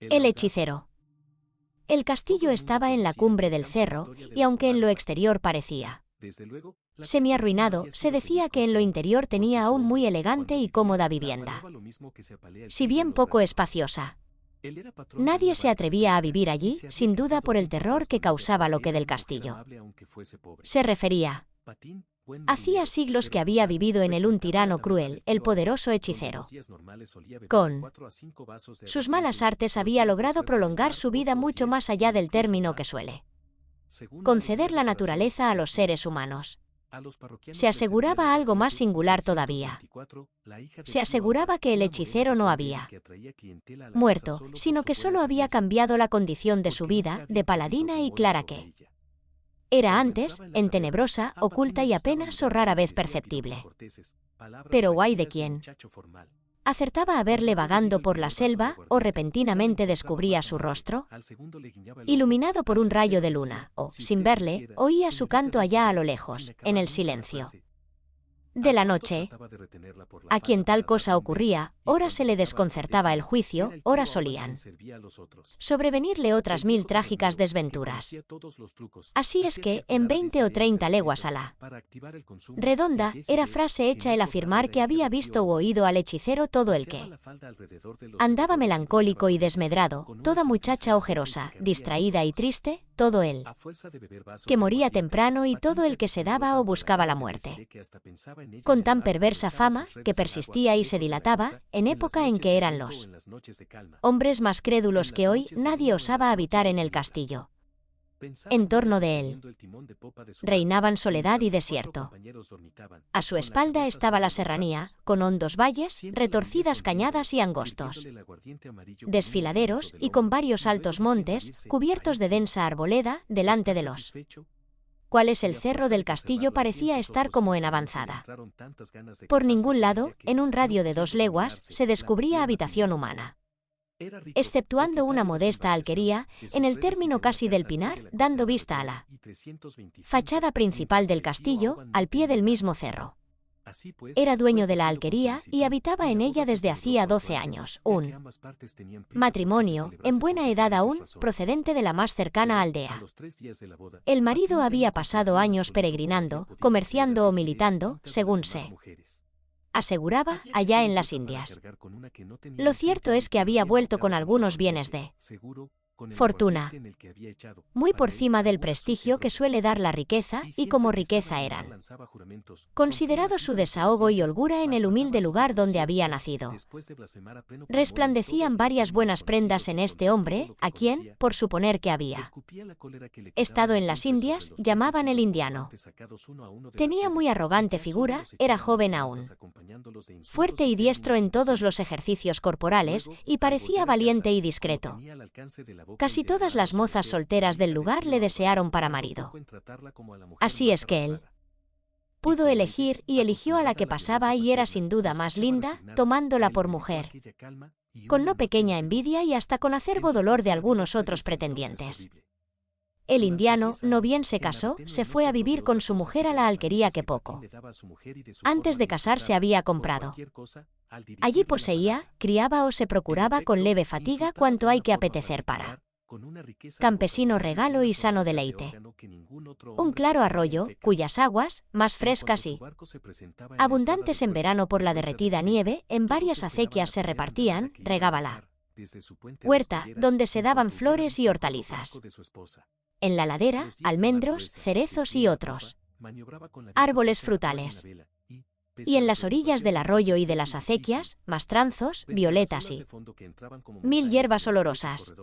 El hechicero. El castillo estaba en la cumbre del cerro, y aunque en lo exterior parecía semi-arruinado, se decía que en lo interior tenía aún muy elegante y cómoda vivienda, si bien poco espaciosa. Nadie se atrevía a vivir allí, sin duda por el terror que causaba lo que del castillo se refería. Hacía siglos que había vivido en él un tirano cruel, el poderoso hechicero. Con sus malas artes había logrado prolongar su vida mucho más allá del término que suele conceder la naturaleza a los seres humanos. Se aseguraba algo más singular todavía. Se aseguraba que el hechicero no había muerto, sino que solo había cambiado la condición de su vida, de paladina y clara que era antes, entenebrosa, oculta y apenas o rara vez perceptible. Pero guay de quien acertaba a verle vagando por la selva o repentinamente descubría su rostro, iluminado por un rayo de luna, o, sin verle, oía su canto allá a lo lejos, en el silencio de la noche. A quien tal cosa ocurría, ora se le desconcertaba el juicio, ora solían sobrevenirle otras 1000 trágicas desventuras. Así es que, en 20 o 30 leguas a la redonda, era frase hecha el afirmar que había visto u oído al hechicero todo el que andaba melancólico y desmedrado, toda muchacha ojerosa, distraída y triste, todo él que moría temprano y todo el que se daba o buscaba la muerte. Con tan perversa fama, que persistía y se dilataba, en época en que eran los hombres más crédulos que hoy, nadie osaba habitar en el castillo. En torno de él reinaban soledad y desierto. A su espalda estaba la serranía, con hondos valles, retorcidas cañadas y angostos desfiladeros, y con varios altos montes, cubiertos de densa arboleda, delante de los cuales el cerro del castillo parecía estar como en avanzada. Por ningún lado, en un radio de 2 leguas, se descubría habitación humana, exceptuando una modesta alquería, en el término casi del pinar, dando vista a la fachada principal del castillo, al pie del mismo cerro. Era dueño de la alquería y habitaba en ella desde hacía 12 años, un matrimonio, en buena edad aún, procedente de la más cercana aldea. El marido había pasado años peregrinando, comerciando o militando, según se aseguraba, allá en las Indias. Lo cierto es que había vuelto con algunos bienes de fortuna, muy por cima del prestigio que suele dar la riqueza, y como riqueza eran considerado su desahogo y holgura en el humilde lugar donde había nacido. Resplandecían varias buenas prendas en este hombre, a quien, por suponer que había estado en las Indias, llamaban el indiano. Tenía muy arrogante figura, era joven aún, fuerte y diestro en todos los ejercicios corporales, y parecía valiente y discreto. Casi todas las mozas solteras del lugar le desearon para marido. Así es que él pudo elegir y eligió a la que pasaba y era sin duda más linda, tomándola por mujer, con no pequeña envidia y hasta con acerbo dolor de algunos otros pretendientes. El indiano, no bien se casó, se fue a vivir con su mujer a la alquería que poco antes de casarse había comprado. Allí poseía, criaba o se procuraba con leve fatiga cuanto hay que apetecer para campesino regalo y sano deleite. Un claro arroyo, cuyas aguas, más frescas y abundantes en verano por la derretida nieve, en varias acequias se repartían, regaba la huerta, donde se daban flores y hortalizas. En la ladera, almendros, cerezos y otros árboles frutales. Y en las orillas del arroyo y de las acequias, mastranzos, violetas y 1000 hierbas olorosas.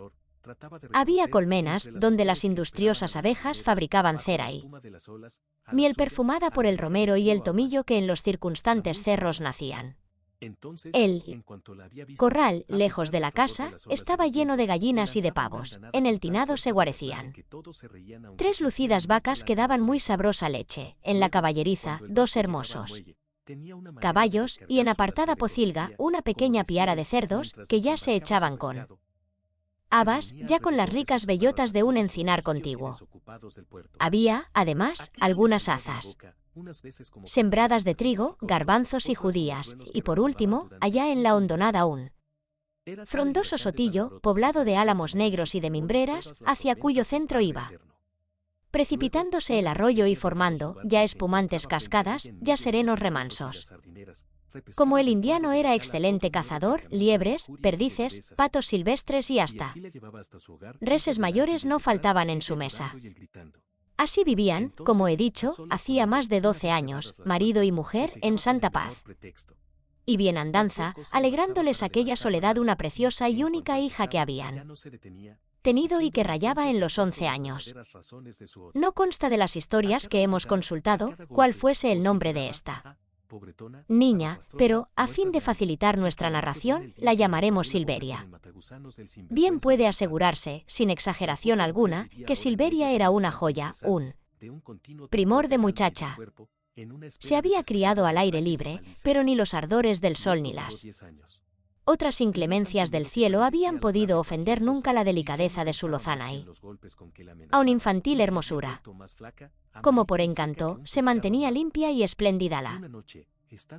Había colmenas, donde las industriosas abejas fabricaban cera y miel perfumada por el romero y el tomillo que en los circunstantes cerros nacían. El corral, lejos de la casa, estaba lleno de gallinas y de pavos. En el tinado se guarecían 3 lucidas vacas que daban muy sabrosa leche. En la caballeriza, 2 hermosos caballos, y en apartada pocilga, una pequeña piara de cerdos, que ya se echaban con habas, ya con las ricas bellotas de un encinar contiguo. Había, además, algunas hazas sembradas de trigo, garbanzos y judías, y por último, allá en la hondonada un Frondoso sotillo, poblado de álamos negros y de mimbreras, hacia cuyo centro iba precipitándose el arroyo y formando, ya espumantes cascadas, ya serenos remansos. Como el indiano era excelente cazador, liebres, perdices, patos silvestres y hasta reses mayores no faltaban en su mesa. Así vivían, como he dicho, hacía más de 12 años, marido y mujer, en santa paz y bienandanza, alegrándoles aquella soledad una preciosa y única hija que habían tenido y que rayaba en los 11 años. No consta de las historias que hemos consultado cuál fuese el nombre de esta niña, pero, a fin de facilitar nuestra narración, la llamaremos Silveria. Bien puede asegurarse, sin exageración alguna, que Silveria era una joya, un primor de muchacha. Se había criado al aire libre, pero ni los ardores del sol ni las otras inclemencias del cielo habían podido ofender nunca la delicadeza de su lozana y, aun infantil hermosura, como por encanto, se mantenía limpia y espléndida la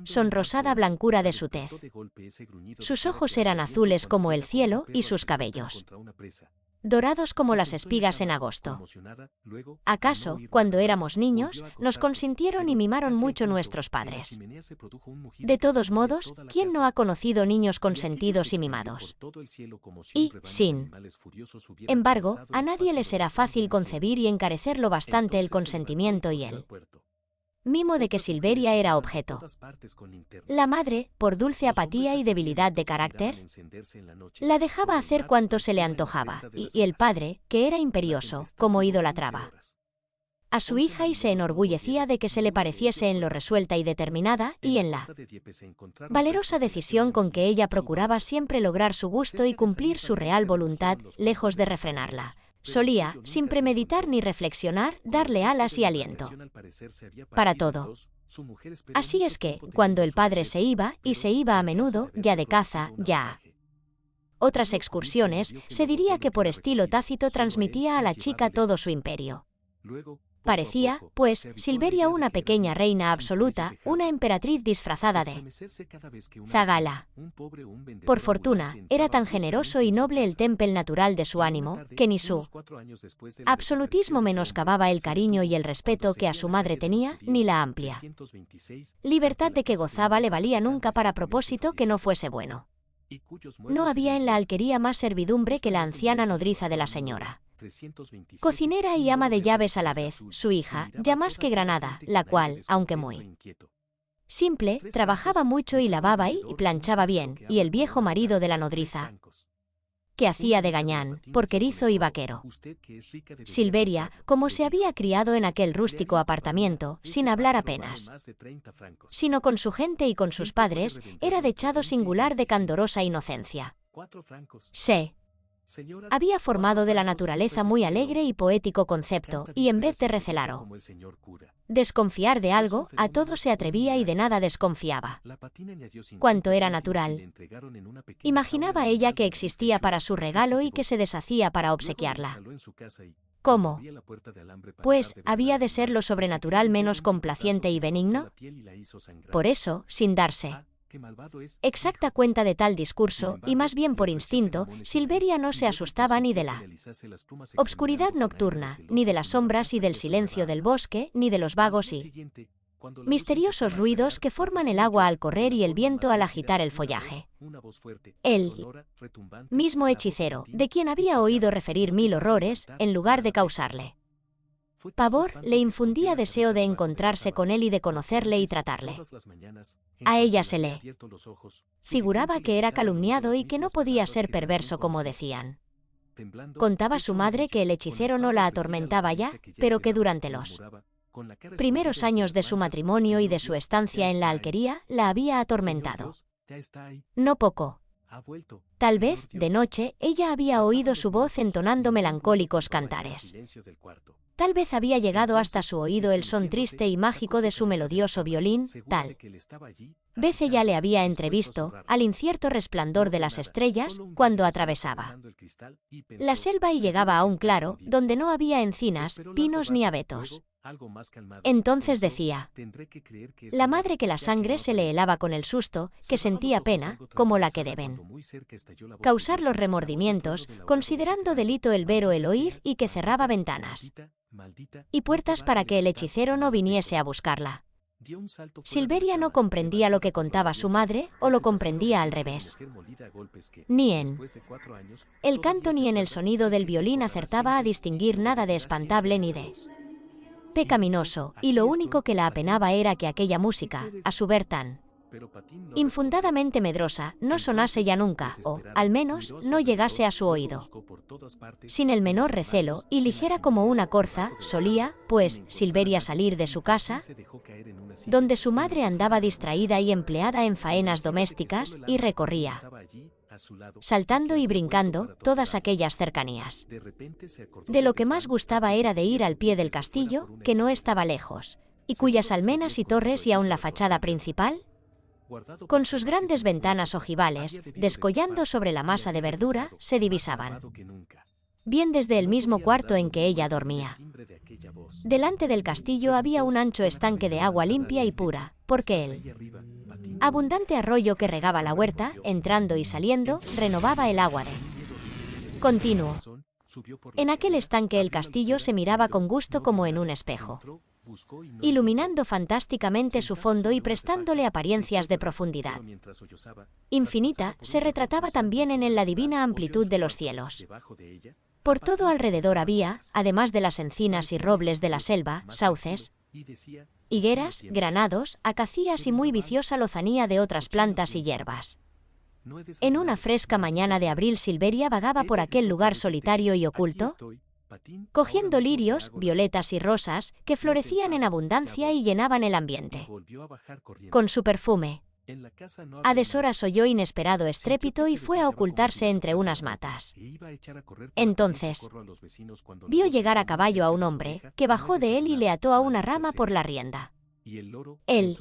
sonrosada blancura de su tez. Sus ojos eran azules como el cielo y sus cabellos dorados como las espigas en agosto. ¿Acaso, cuando éramos niños, nos consintieron y mimaron mucho nuestros padres? De todos modos, ¿quién no ha conocido niños consentidos y mimados? Y, sin embargo, a nadie le será fácil concebir y encarecerlo bastante el consentimiento y el mimo de que Silveria era objeto. La madre, por dulce apatía y debilidad de carácter, la dejaba hacer cuanto se le antojaba, y el padre, que era imperioso, como idolatraba a su hija y se enorgullecía de que se le pareciese en lo resuelta y determinada, y en la valerosa decisión con que ella procuraba siempre lograr su gusto y cumplir su real voluntad, lejos de refrenarla. Solía, sin premeditar ni reflexionar, darle alas y aliento para todo. Así es que, cuando el padre se iba, y se iba a menudo, ya de caza, ya a otras excursiones, se diría que por estilo tácito transmitía a la chica todo su imperio. Parecía, pues, Silveria una pequeña reina absoluta, una emperatriz disfrazada de zagala. Por fortuna, era tan generoso y noble el temple natural de su ánimo, que ni su absolutismo menoscababa el cariño y el respeto que a su madre tenía, ni la amplia libertad de que gozaba le valía nunca para propósito que no fuese bueno. No había en la alquería más servidumbre que la anciana nodriza de la señora. Cocinera y ama de llaves a la vez, su hija, ya más que Granada, la cual, aunque muy simple, trabajaba mucho y lavaba y planchaba bien, y el viejo marido de la nodriza, que hacía de gañán, porquerizo y vaquero. Silveria, como se había criado en aquel rústico apartamiento, sin hablar apenas, sino con su gente y con sus padres, era dechado singular de candorosa inocencia. Se había formado de la naturaleza muy alegre y poético concepto, y en vez de recelar o desconfiar de algo, a todo se atrevía y de nada desconfiaba. Cuanto era natural, imaginaba ella que existía para su regalo y que se deshacía para obsequiarla. ¿Cómo? Pues, ¿había de ser lo sobrenatural menos complaciente y benigno? Por eso, sin darse exacta cuenta de tal discurso, y más bien por instinto, Silveria no se asustaba ni de la obscuridad nocturna, ni de las sombras y del silencio del bosque, ni de los vagos y misteriosos ruidos que forman el agua al correr y el viento al agitar el follaje. El mismo hechicero, de quien había oído referir 1000 horrores, en lugar de causarle pavor, le infundía deseo de encontrarse con él y de conocerle y tratarle. A ella se le figuraba que era calumniado y que no podía ser perverso como decían. Contaba su madre que el hechicero no la atormentaba ya, pero que durante los primeros años de su matrimonio y de su estancia en la alquería, la había atormentado. No poco. Tal vez, de noche, ella había oído su voz entonando melancólicos cantares. Tal vez había llegado hasta su oído el son triste y mágico de su melodioso violín, tal vez ella le había entrevisto, al incierto resplandor de las estrellas, cuando atravesaba la selva y llegaba a un claro, donde no había encinas, pinos ni abetos. Entonces decía: la madre que la sangre se le helaba con el susto, que sentía pena, como la que deben causar los remordimientos, considerando delito el ver o el oír, y que cerraba ventanas y puertas para que el hechicero no viniese a buscarla. Silveria no comprendía lo que contaba su madre, o lo comprendía al revés. Ni en el canto ni en el sonido del violín acertaba a distinguir nada de espantable ni de pecaminoso, y lo único que la apenaba era que aquella música, a su ver tan infundadamente medrosa, no sonase ya nunca, o, al menos, no llegase a su oído. Sin el menor recelo, y ligera como una corza, solía, pues, Silveria salir de su casa, donde su madre andaba distraída y empleada en faenas domésticas, y recorría, saltando y brincando, todas aquellas cercanías. De lo que más gustaba era de ir al pie del castillo, que no estaba lejos, y cuyas almenas y torres y aun la fachada principal, con sus grandes ventanas ojivales, descollando sobre la masa de verdura, se divisaban bien desde el mismo cuarto en que ella dormía. Delante del castillo había un ancho estanque de agua limpia y pura, porque el abundante arroyo que regaba la huerta, entrando y saliendo, renovaba el agua de continuo. En aquel estanque el castillo se miraba con gusto como en un espejo, iluminando fantásticamente su fondo y prestándole apariencias de profundidad infinita, se retrataba también en él la divina amplitud de los cielos. Por todo alrededor había, además de las encinas y robles de la selva, sauces, higueras, granados, acacias y muy viciosa lozanía de otras plantas y hierbas. En una fresca mañana de abril Silveria vagaba por aquel lugar solitario y oculto, cogiendo lirios, violetas y rosas, que florecían en abundancia y llenaban el ambiente con su perfume. A deshoras oyó inesperado estrépito y fue a ocultarse entre unas matas. Entonces vio llegar a caballo a un hombre, que bajó de él y le ató a una rama por la rienda. El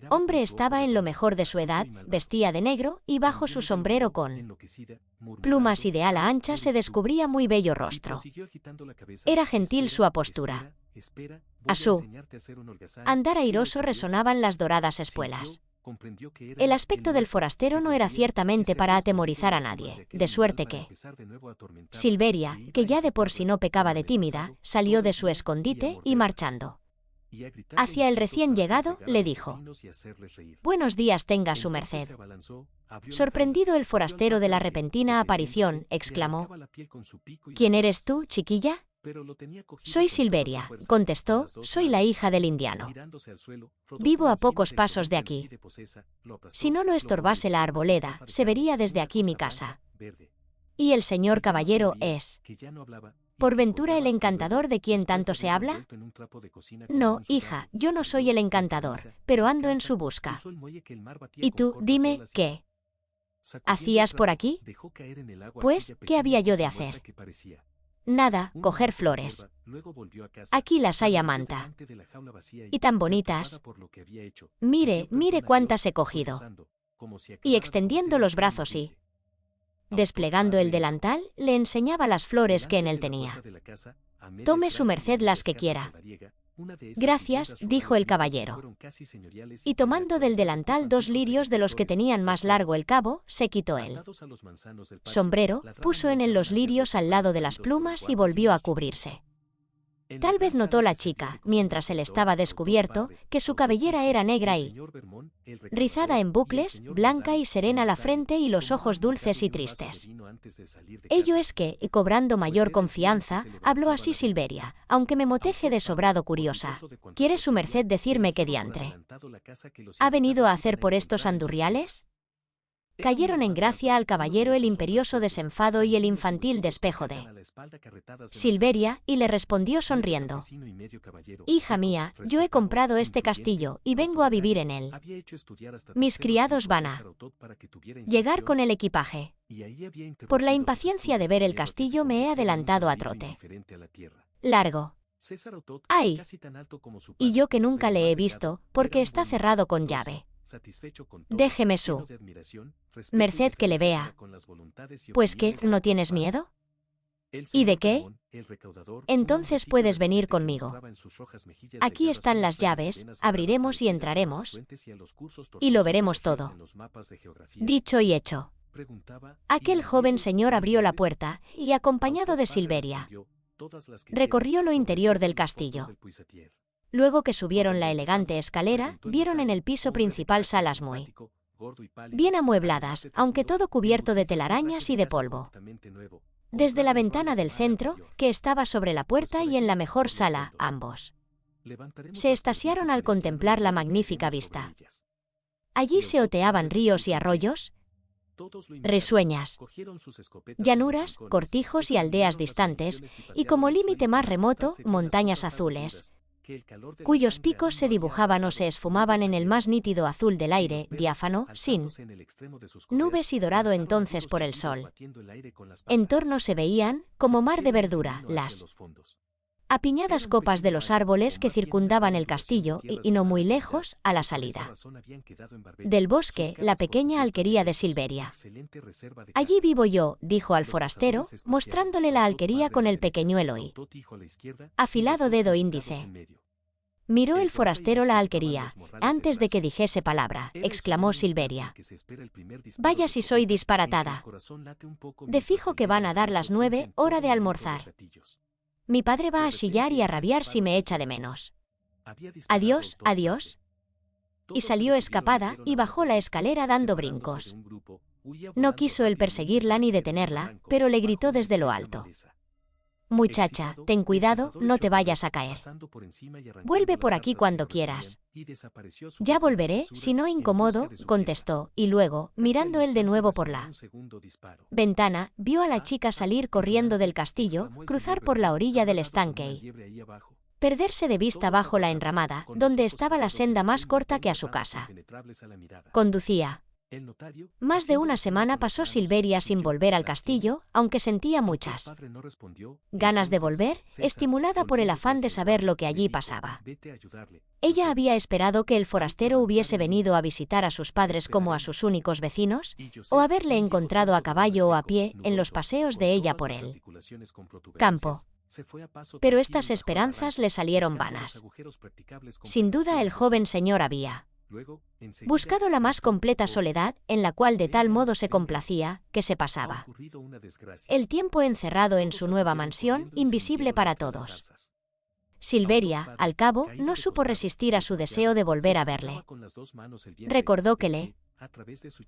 hombre estaba en lo mejor de su edad, vestía de negro, y bajo su sombrero con plumas y de ala ancha se descubría muy bello rostro. Era gentil su apostura. A su andar airoso resonaban las doradas espuelas. El aspecto del forastero no era ciertamente para atemorizar a nadie, de suerte que Silveria, que ya de por sí no pecaba de tímida, salió de su escondite y marchando hacia el recién llegado, le dijo: «Buenos días tenga su merced». Sorprendido el forastero de la repentina aparición, exclamó: «¿Quién eres tú, chiquilla?». «Soy Silveria», contestó, «soy la hija del indiano. Vivo a pocos pasos de aquí. Si no lo estorbase la arboleda, se vería desde aquí mi casa». «¿Y el señor caballero es, por ventura, el encantador de quien tanto se habla?». «No, hija, yo no soy el encantador, pero ando en su busca». «Y tú, dime, ¿qué hacías por aquí?». «Pues, ¿qué había yo de hacer?». «Nada, coger flores. Aquí las hay a manta. Y tan bonitas. Mire, mire cuántas he cogido». Y extendiendo los brazos y desplegando el delantal, le enseñaba las flores que en él tenía. «Tome su merced las que quiera». «Gracias», dijo el caballero. Y tomando del delantal 2 lirios de los que tenían más largo el cabo, se quitó el sombrero, puso en él los lirios al lado de las plumas y volvió a cubrirse. Tal vez notó la chica, mientras él estaba descubierto, que su cabellera era negra y rizada en bucles, blanca y serena la frente y los ojos dulces y tristes. Ello es que, cobrando mayor confianza, habló así Silveria: «Aunque me moteje de sobrado curiosa, ¿quiere su merced decirme qué diantre ha venido a hacer por estos andurriales?». Cayeron en gracia al caballero el imperioso desenfado y el infantil despejo de Silveria, y le respondió sonriendo: «Hija mía, yo he comprado este castillo, y vengo a vivir en él. Mis criados van a llegar con el equipaje. Por la impaciencia de ver el castillo me he adelantado a trote largo. ¡Ay! Y yo que nunca le he visto, porque está cerrado con llave. Déjeme su merced que le vea». «Pues qué, ¿no tienes miedo?». «¿Y de qué?». Entonces puedes venir conmigo. Aquí están las llaves, abriremos y entraremos, y lo veremos todo. Dicho y hecho. Aquel joven señor abrió la puerta y, acompañado de Silveria, recorrió lo interior del castillo. Luego que subieron la elegante escalera, vieron en el piso principal salas muy bien amuebladas, aunque todo cubierto de telarañas y de polvo. Desde la ventana del centro, que estaba sobre la puerta, y en la mejor sala, ambos se extasiaron al contemplar la magnífica vista. Allí se oteaban ríos y arroyos, risueñas, llanuras, cortijos y aldeas distantes, y como límite más remoto, montañas azules, cuyos picos se dibujaban o se esfumaban en el más nítido azul del aire, diáfano, sin nubes y dorado entonces por el sol. En torno se veían, como mar de verdura, las apiñadas copas de los árboles que circundaban el castillo y no muy lejos, a la salida del bosque, la pequeña alquería de Silveria. Allí vivo yo, dijo al forastero, mostrándole la alquería con el pequeñuelo y afilado dedo índice. Miró el forastero la alquería. Antes de que dijese palabra, exclamó Silveria: «Vaya si soy disparatada. De fijo que van a dar las 9, hora de almorzar. Mi padre va a chillar y a rabiar si me echa de menos. Adiós, adiós». Y salió escapada y bajó la escalera dando brincos. No quiso él perseguirla ni detenerla, pero le gritó desde lo alto: «Muchacha, ten cuidado, no te vayas a caer. Vuelve por aquí cuando quieras». «Ya volveré, si no incomodo», contestó, y luego, mirando él de nuevo por la ventana, vio a la chica salir corriendo del castillo, cruzar por la orilla del estanque y perderse de vista bajo la enramada, donde estaba la senda más corta que a su casa conducía. Más de una semana pasó Silveria sin volver al castillo, aunque sentía muchas ganas de volver, estimulada por el afán de saber lo que allí pasaba. Ella había esperado que el forastero hubiese venido a visitar a sus padres como a sus únicos vecinos, o haberle encontrado a caballo o a pie en los paseos de ella por el campo. Pero estas esperanzas le salieron vanas. Sin duda el joven señor había buscado la más completa soledad, en la cual de tal modo se complacía, que se pasaba el tiempo encerrado en su nueva mansión, invisible para todos. Silveria, al cabo, no supo resistir a su deseo de volver a verle. Recordó que le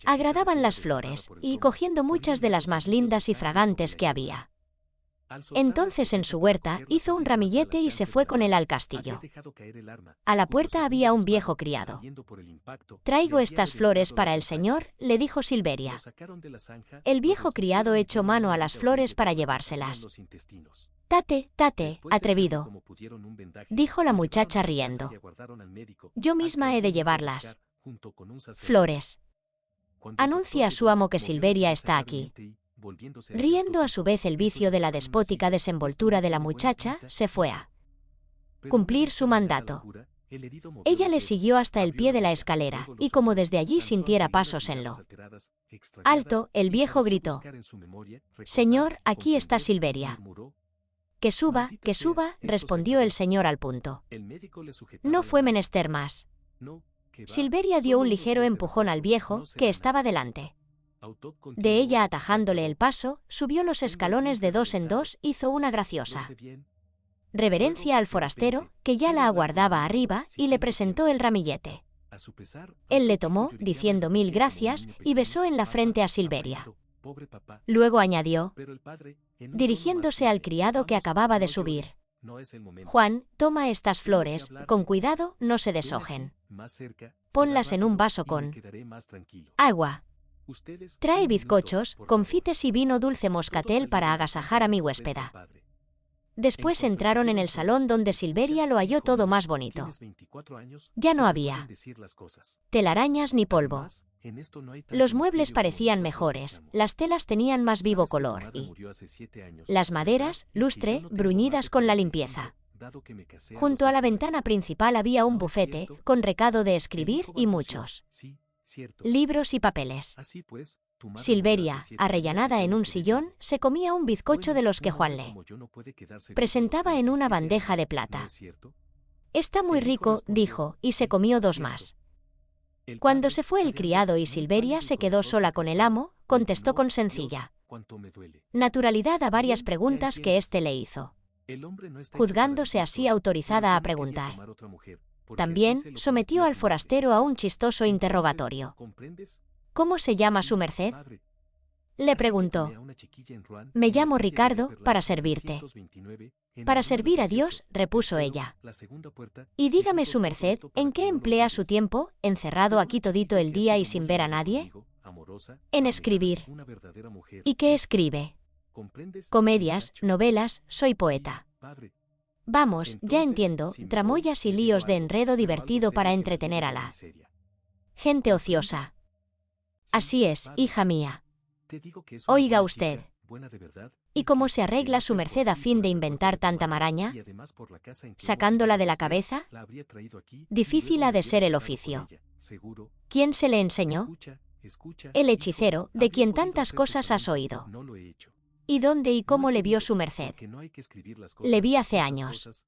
agradaban las flores, y cogiendo muchas de las más lindas y fragantes que había, entonces en su huerta hizo un ramillete y se fue con él al castillo. A la puerta había un viejo criado. «Traigo estas flores para el señor», le dijo Silveria. El viejo criado echó mano a las flores para llevárselas. «Tate, tate, atrevido», dijo la muchacha riendo. «Yo misma he de llevarlas. Flores. Anuncia a su amo que Silveria está aquí». Riendo a su vez el vicio de la despótica desenvoltura de la muchacha, se fue a cumplir su mandato. Ella le siguió hasta el pie de la escalera, y como desde allí sintiera pasos en lo alto, el viejo gritó: «Señor, aquí está Silveria». que suba», respondió el señor al punto. No fue menester más. Silveria dio un ligero empujón al viejo, que estaba delante de ella, atajándole el paso, subió los escalones de dos en dos, hizo una graciosa reverencia al forastero, que ya la aguardaba arriba, y le presentó el ramillete. Él le tomó, diciendo 1000 gracias, y besó en la frente a Silveria. Luego añadió, dirigiéndose al criado que acababa de subir: «Juan, toma estas flores, con cuidado, no se deshojen. Ponlas en un vaso con agua. Trae bizcochos, confites y vino dulce moscatel para agasajar a mi huéspeda». Después entraron en el salón, donde Silveria lo halló todo más bonito. Ya no había telarañas ni polvo. Los muebles parecían mejores, las telas tenían más vivo color y las maderas, lustre, bruñidas con la limpieza. Junto a la ventana principal había un bufete, con recado de escribir y muchos libros y papeles. Silveria, arrellanada en un sillón, se comía un bizcocho de los que Juan le presentaba en una bandeja de plata. «Está muy rico», dijo, y se comió 2 más. Cuando se fue el criado y Silveria se quedó sola con el amo, contestó con sencilla naturalidad a varias preguntas que éste le hizo, juzgándose así autorizada a preguntar. También sometió al forastero a un chistoso interrogatorio. «¿Cómo se llama su merced?», le preguntó. «Me llamo Ricardo, para servirte». «Para servir a Dios», repuso ella. «Y dígame su merced, ¿en qué emplea su tiempo, encerrado aquí todito el día y sin ver a nadie?» «En escribir». «¿Y qué escribe?» «Comedias, novelas, soy poeta». «Vamos, ya entiendo, tramoyas y líos de enredo divertido para entretener a la gente ociosa». «Así es, hija mía». «Oiga usted, ¿y cómo se arregla su merced a fin de inventar tanta maraña? ¿Sacándola de la cabeza? Difícil ha de ser el oficio». «¿Quién se le enseñó?» «El hechicero, de quien tantas cosas has oído». «¿Y dónde y cómo le vio su merced?» «Le vi hace años.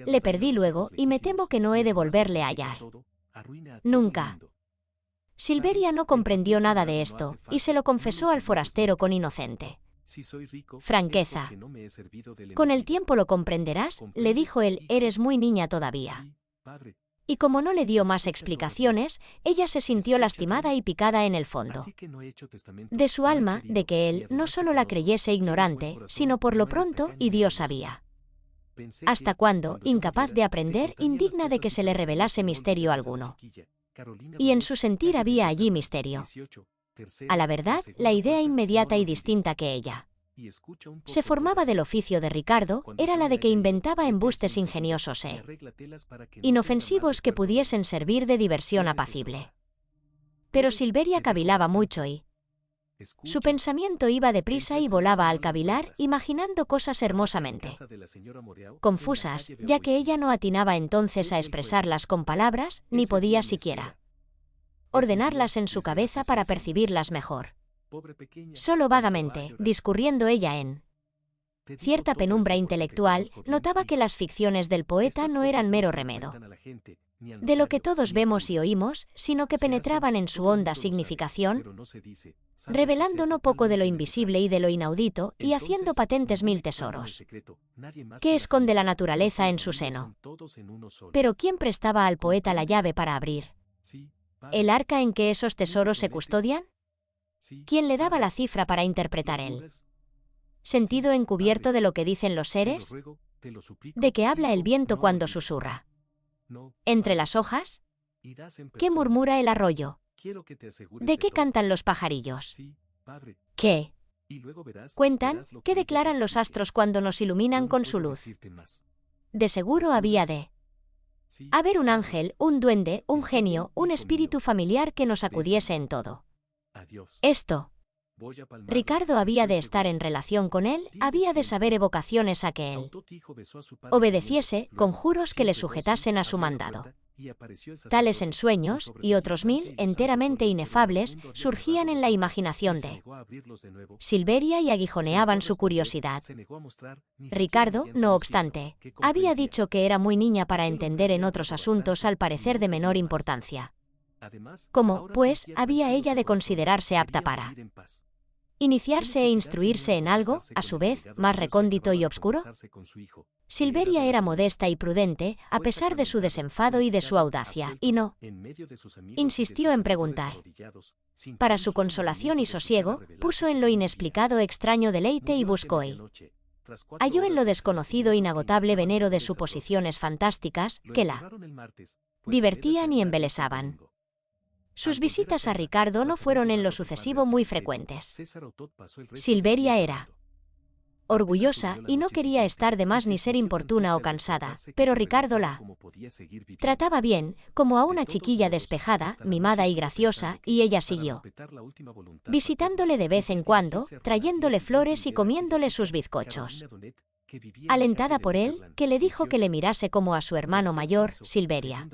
Le perdí luego y me temo que no he de volverle a hallar. Nunca». Silveria no comprendió nada de esto, y se lo confesó al forastero con inocente franqueza. «Con el tiempo lo comprenderás», le dijo él, «eres muy niña todavía». Y como no le dio más explicaciones, ella se sintió lastimada y picada en el fondo de su alma, de que él no solo la creyese ignorante, sino por lo pronto, y Dios sabía hasta cuándo, incapaz de aprender, indigna de que se le revelase misterio alguno. Y en su sentir había allí misterio. A la verdad, la idea inmediata y distinta que ella se formaba del oficio de Ricardo era la de que inventaba embustes ingeniosos e inofensivos que pudiesen servir de diversión apacible. Pero Silveria cavilaba mucho y su pensamiento iba deprisa y volaba al cavilar, imaginando cosas hermosamente confusas, ya que ella no atinaba entonces a expresarlas con palabras, ni podía siquiera ordenarlas en su cabeza para percibirlas mejor. Solo vagamente, discurriendo ella en cierta penumbra intelectual, notaba que las ficciones del poeta no eran mero remedo de lo que todos vemos y oímos, sino que penetraban en su honda significación, revelando no poco de lo invisible y de lo inaudito, y haciendo patentes 1000 tesoros que esconde la naturaleza en su seno. Pero ¿quién prestaba al poeta la llave para abrir el arca en que esos tesoros se custodian? ¿Quién le daba la cifra para interpretar el sentido encubierto de lo que dicen los seres? ¿De qué habla el viento cuando susurra entre las hojas? ¿Qué murmura el arroyo? ¿De qué cantan los pajarillos? ¿Qué cuentan? ¿Qué declaran los astros cuando nos iluminan con su luz? De seguro había de haber un ángel, un duende, un genio, un espíritu familiar que nos acudiese en todo esto. Ricardo había de estar en relación con él, había de saber evocaciones a que él obedeciese, conjuros que le sujetasen a su mandado. Tales ensueños, y otros 1000, enteramente inefables, surgían en la imaginación de Silveria y aguijoneaban su curiosidad. Ricardo, no obstante, había dicho que era muy niña para entender en otros asuntos al parecer de menor importancia. ¿Cómo, pues, había ella de considerarse apta para iniciarse e instruirse en algo, a su vez, más recóndito y obscuro? Silveria era modesta y prudente, a pesar de su desenfado y de su audacia, y no insistió en preguntar. Para su consolación y sosiego, puso en lo inexplicado extraño deleite y buscó y halló en lo desconocido inagotable venero de suposiciones fantásticas que la divertían y embelesaban. Sus visitas a Ricardo no fueron en lo sucesivo muy frecuentes. Silveria era orgullosa y no quería estar de más ni ser importuna o cansada, pero Ricardo la trataba bien, como a una chiquilla despejada, mimada y graciosa, y ella siguió visitándole de vez en cuando, trayéndole flores y comiéndole sus bizcochos. Alentada por él, que le dijo que le mirase como a su hermano mayor, Silveria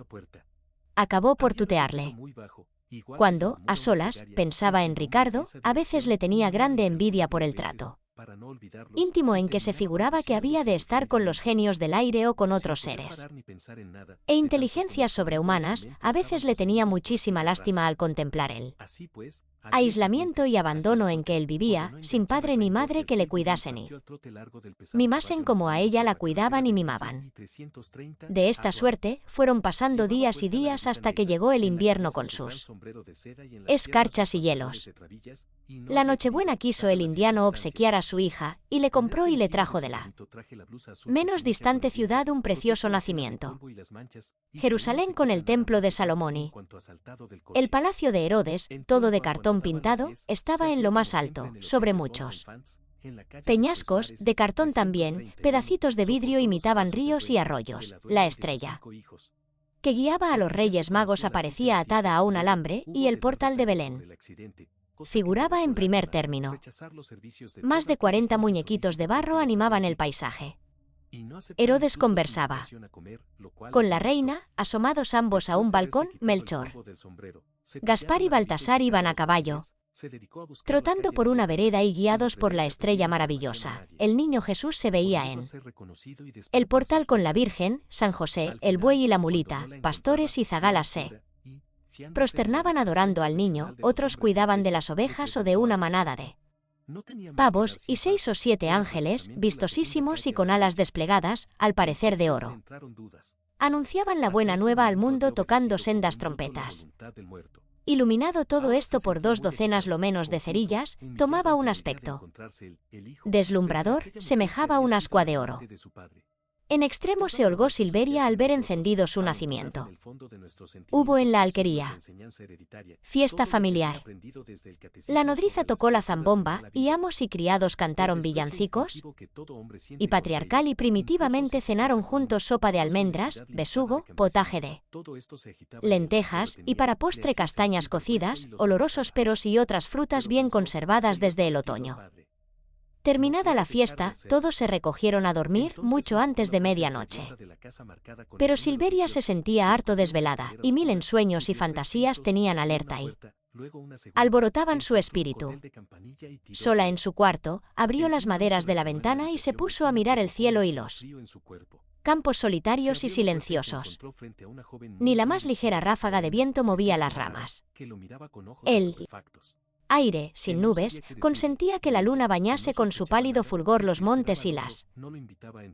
acabó por tutearle. Cuando, a solas, pensaba en Ricardo, a veces le tenía grande envidia por el trato íntimo en que se figuraba que había de estar con los genios del aire o con otros seres. E inteligencias sobrehumanas, a veces le tenía muchísima lástima al contemplar el aislamiento y abandono en que él vivía, sin padre ni madre que le cuidasen y mimasen como a ella la cuidaban y mimaban. De esta suerte, fueron pasando días y días hasta que llegó el invierno con sus escarchas y hielos. La Nochebuena quiso el indiano obsequiar a su hija, y le compró y le trajo de la menos distante ciudad un precioso nacimiento. Jerusalén con el templo de Salomón y el palacio de Herodes, todo de cartón pintado, estaba en lo más alto, sobre muchos peñascos, de cartón también, pedacitos de vidrio imitaban ríos y arroyos. La estrella que guiaba a los Reyes Magos aparecía atada a un alambre, y el portal de Belén figuraba en primer término. Más de 40 muñequitos de barro animaban el paisaje. Herodes conversaba con la reina, asomados ambos a un balcón. Melchor, Gaspar y Baltasar iban a caballo, trotando por una vereda y guiados por la estrella maravillosa. El niño Jesús se veía en el portal con la Virgen, San José, el buey y la mulita, pastores y zagalas se prosternaban adorando al niño, otros cuidaban de las ovejas o de una manada de pavos, y 6 o 7 ángeles, vistosísimos y con alas desplegadas, al parecer de oro, anunciaban la buena nueva al mundo tocando sendas trompetas. Iluminado todo esto por 2 docenas lo menos de cerillas, tomaba un aspecto deslumbrador, semejaba a un ascua de oro. En extremo se holgó Silveria al ver encendido su nacimiento. Hubo en la alquería fiesta familiar. La nodriza tocó la zambomba, y amos y criados cantaron villancicos, y patriarcal y primitivamente cenaron juntos sopa de almendras, besugo, potaje de lentejas, y para postre castañas cocidas, olorosos peros y otras frutas bien conservadas desde el otoño. Terminada la fiesta, todos se recogieron a dormir mucho antes de medianoche. Pero Silveria se sentía harto desvelada, y 1000 ensueños y fantasías tenían alerta y alborotaban su espíritu. Sola en su cuarto, abrió las maderas de la ventana y se puso a mirar el cielo y los campos solitarios y silenciosos. Ni la más ligera ráfaga de viento movía las ramas. El aire, sin nubes, consentía que la luna bañase con su pálido fulgor los montes y las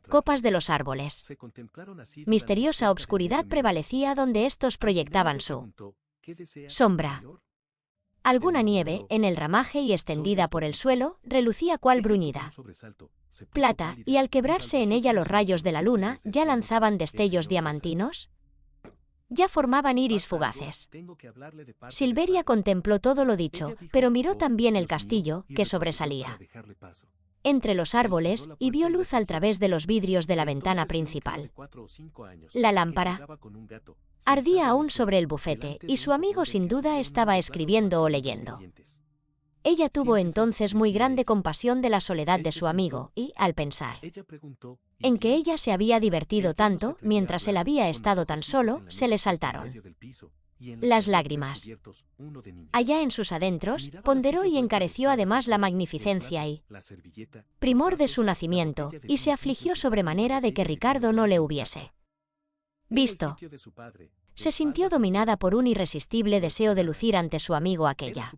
copas de los árboles. Misteriosa obscuridad prevalecía donde éstos proyectaban su sombra. Alguna nieve, en el ramaje y extendida por el suelo, relucía cual bruñida plata, y al quebrarse en ella los rayos de la luna, ya lanzaban destellos diamantinos. Ya formaban iris fugaces. Silveria contempló todo lo dicho, pero miró también el castillo, que sobresalía entre los árboles, y vio luz al través de los vidrios de la ventana principal. La lámpara ardía aún sobre el bufete, y su amigo sin duda estaba escribiendo o leyendo. Ella tuvo entonces muy grande compasión de la soledad de su amigo, y, al pensar en que ella se había divertido tanto, mientras él había estado tan solo, se le saltaron las lágrimas. Allá en sus adentros, ponderó y encareció además la magnificencia y primor de su nacimiento, y se afligió sobremanera de que Ricardo no le hubiese visto. Se sintió dominada por un irresistible deseo de lucir ante su amigo aquella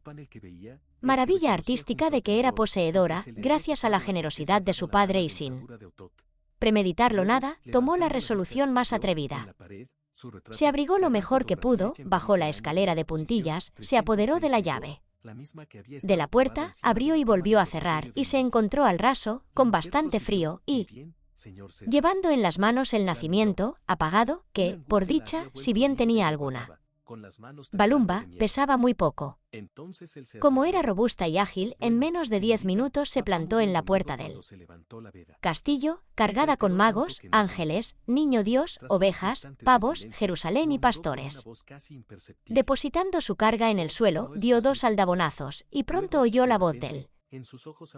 maravilla artística de que era poseedora, gracias a la generosidad de su padre, y sin premeditarlo nada, tomó la resolución más atrevida. Se abrigó lo mejor que pudo, bajó la escalera de puntillas, se apoderó de la llave de la puerta, abrió y volvió a cerrar, y se encontró al raso, con bastante frío, y llevando en las manos el nacimiento, apagado, que, por dicha, si bien tenía alguna balumba, pesaba muy poco. Como era robusta y ágil, en menos de 10 minutos se plantó en la puerta del castillo, cargada con magos, ángeles, niño Dios, ovejas, pavos, Jerusalén y pastores. Depositando su carga en el suelo, dio 2 aldabonazos, y pronto oyó la voz del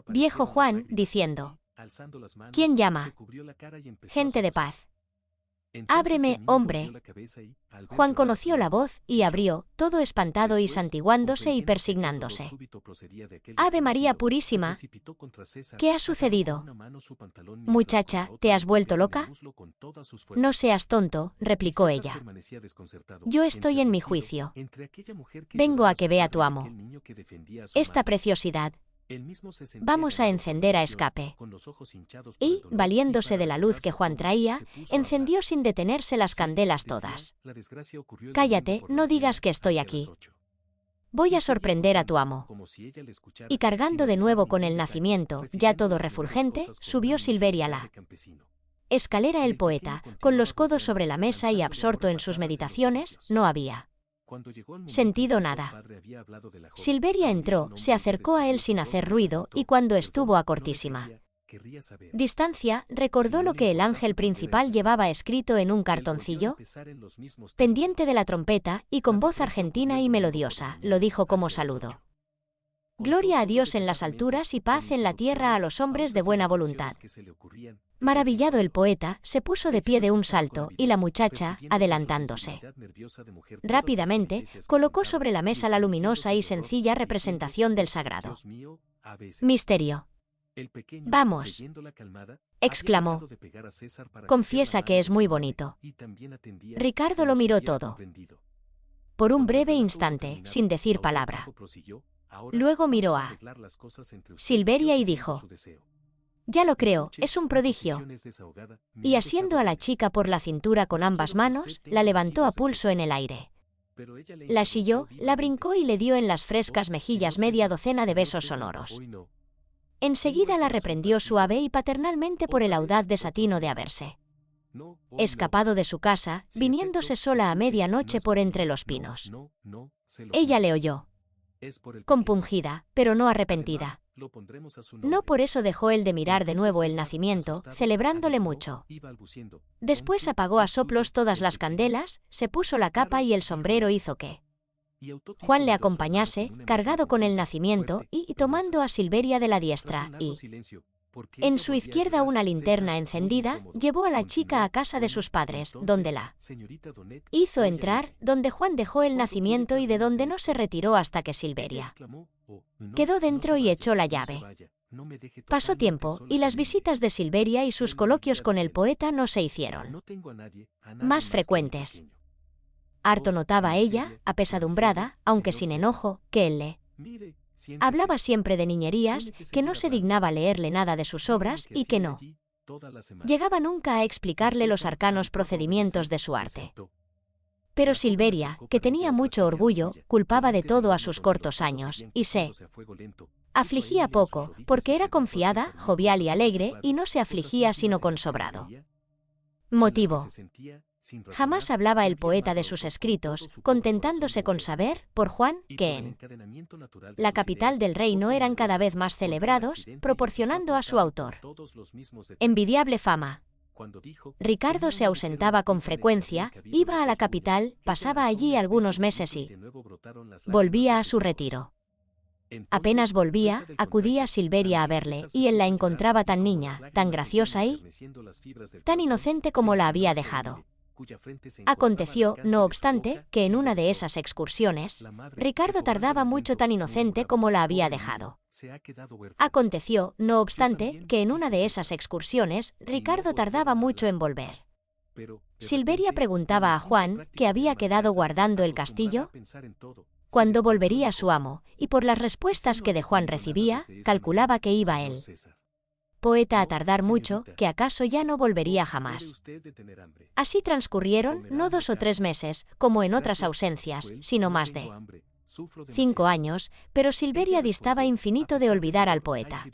viejo Juan, diciendo: ¿Quién llama? Gente de paz. Ábreme, hombre. Juan conoció la voz y abrió, todo espantado y santiguándose y persignándose. Ave María Purísima. ¿Qué ha sucedido? Muchacha, ¿te has vuelto loca? No seas tonto, replicó ella. Yo estoy en mi juicio. Vengo a que vea tu amo. Esta preciosidad. Vamos a encender a escape. Y, valiéndose de la luz que Juan traía, encendió sin detenerse las candelas todas. Cállate, no digas que estoy aquí. Voy a sorprender a tu amo. Y cargando de nuevo con el nacimiento, ya todo refulgente, subió Silveria la escalera. El poeta, con los codos sobre la mesa y absorto en sus meditaciones, no había sentido nada. Silveria entró, se acercó a él sin hacer ruido y cuando estuvo a cortísima distancia, recordó lo que el ángel principal llevaba escrito en un cartoncillo, pendiente de la trompeta, y con voz argentina y melodiosa, lo dijo como saludo. Gloria a Dios en las alturas y paz en la tierra a los hombres de buena voluntad. Maravillado el poeta, se puso de pie de un salto, y la muchacha, adelantándose rápidamente, colocó sobre la mesa la luminosa y sencilla representación del sagrado misterio. Vamos, exclamó. Confiesa que es muy bonito. Ricardo lo miró todo. Por un breve instante, sin decir palabra. Luego miró a Silveria y dijo: ya lo creo, es un prodigio. Y asiendo a la chica por la cintura con ambas manos, la levantó a pulso en el aire. La silló, la brincó y le dio en las frescas mejillas media docena de besos sonoros. Enseguida la reprendió suave y paternalmente por el audaz desatino de haberse escapado de su casa, viniéndose sola a medianoche por entre los pinos. Ella le oyó, compungida, pero no arrepentida. No por eso dejó él de mirar de nuevo el nacimiento, celebrándole mucho. Después apagó a soplos todas las candelas, se puso la capa y el sombrero hizo que Juan le acompañase, cargado con el nacimiento, y tomando a Silveria de la diestra, y en su izquierda una linterna encendida, llevó a la chica a casa de sus padres, donde la hizo entrar, donde Juan dejó el nacimiento y de donde no se retiró hasta que Silveria quedó dentro y echó la llave. Pasó tiempo, y las visitas de Silveria y sus coloquios con el poeta no se hicieron más frecuentes. Harto notaba ella, apesadumbrada, aunque sin enojo, que él le hablaba siempre de niñerías, que no se dignaba leerle nada de sus obras y que no llegaba nunca a explicarle los arcanos procedimientos de su arte. Pero Silveria, que tenía mucho orgullo, culpaba de todo a sus cortos años, y se afligía poco, porque era confiada, jovial y alegre, y no se afligía sino con sobrado motivo. Jamás hablaba el poeta de sus escritos, contentándose con saber, por Juan, que en la capital del reino eran cada vez más celebrados, proporcionando a su autor envidiable fama. Ricardo se ausentaba con frecuencia, iba a la capital, pasaba allí algunos meses y volvía a su retiro. Apenas volvía, acudía Silveria a verle, y él la encontraba tan niña, tan graciosa y tan inocente como la había dejado. Aconteció, no obstante, que en una de esas excursiones, Ricardo tardaba mucho tan inocente como la había dejado. Aconteció, no obstante, que en una de esas excursiones, Ricardo tardaba mucho en volver. Silveria preguntaba a Juan, que había quedado guardando el castillo, cuándo volvería su amo, y por las respuestas que de Juan recibía, calculaba que iba él poeta a tardar mucho, que acaso ya no volvería jamás. Así transcurrieron, no 2 o 3 meses, como en otras ausencias, sino más de 5 años, pero Silveria distaba infinito de olvidar al poeta.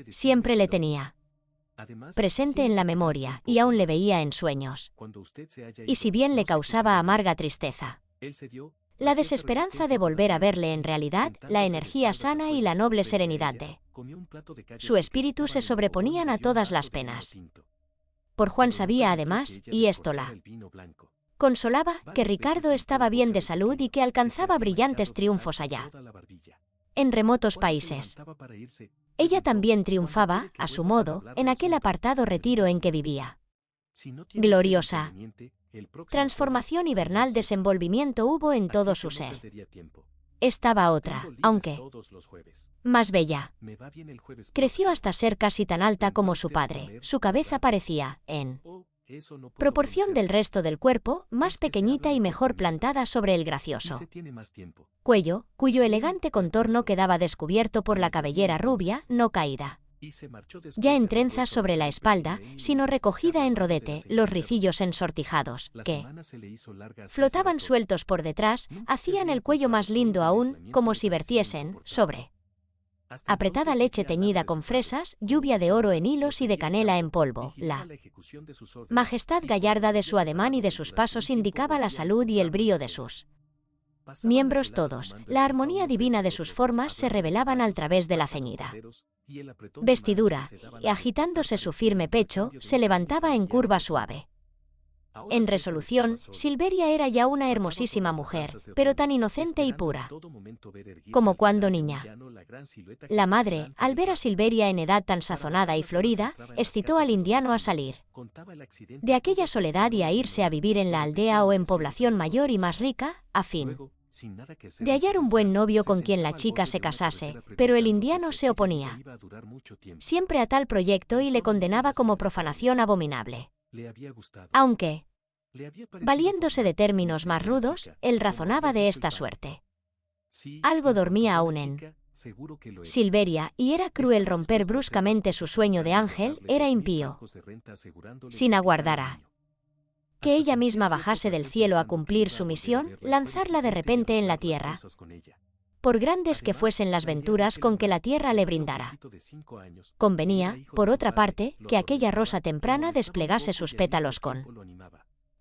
Siempre le tenía presente en la memoria, y aún le veía en sueños. Y si bien le causaba amarga tristeza la desesperanza de volver a verle en realidad, la energía sana y la noble serenidad de su espíritu se sobreponían a todas las penas. Por Juan sabía además, y esto la consolaba, que Ricardo estaba bien de salud y que alcanzaba brillantes triunfos allá, en remotos países. Ella también triunfaba, a su modo, en aquel apartado retiro en que vivía. gloriosa transformación y vernal desenvolvimiento hubo en todo su ser. Estaba otra, aunque más bella. Creció hasta ser casi tan alta como su padre. Su cabeza parecía, en proporción del resto del cuerpo, más pequeñita y mejor plantada sobre el gracioso cuello, cuyo elegante contorno quedaba descubierto por la cabellera rubia, no caída ya en trenzas sobre la espalda, sino recogida en rodete, los ricillos ensortijados, que flotaban sueltos por detrás, hacían el cuello más lindo aún, como si vertiesen, sobre apretada leche teñida con fresas, lluvia de oro en hilos y de canela en polvo. La majestad gallarda de su ademán y de sus pasos indicaba la salud y el brío de sus miembros todos. La armonía divina de sus formas se revelaban al través de la ceñida vestidura, y agitándose su firme pecho, se levantaba en curva suave. En resolución, Silveria era ya una hermosísima mujer, pero tan inocente y pura como cuando niña. La madre, al ver a Silveria en edad tan sazonada y florida, excitó al indiano a salir de aquella soledad y a irse a vivir en la aldea o en población mayor y más rica, a fin de hallar un buen novio con quien la chica se casase, pero el indiano se oponía siempre a tal proyecto y le condenaba como profanación abominable. Aunque, valiéndose de términos más rudos, él razonaba de esta suerte. Algo dormía aún en Silveria, y era cruel romper bruscamente su sueño de ángel, era impío, sin aguardar a que ella misma bajase del cielo a cumplir su misión, lanzarla de repente en la tierra, por grandes que fuesen las venturas con que la tierra le brindara. Convenía, por otra parte, que aquella rosa temprana desplegase sus pétalos con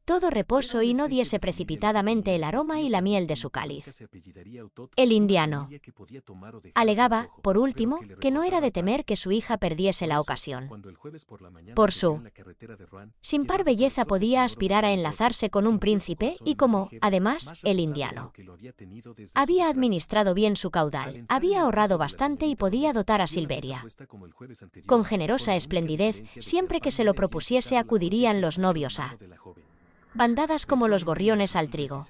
todo reposo y no diese precipitadamente el aroma y la miel de su cáliz. El indiano alegaba, por último, que no era de temer que su hija perdiese la ocasión. Por su sin par belleza podía aspirar a enlazarse con un príncipe y como, además, el indiano había administrado bien su caudal, había ahorrado bastante y podía dotar a Silveria con generosa esplendidez, siempre que se lo propusiese acudirían los novios a bandadas como los gorriones al trigo.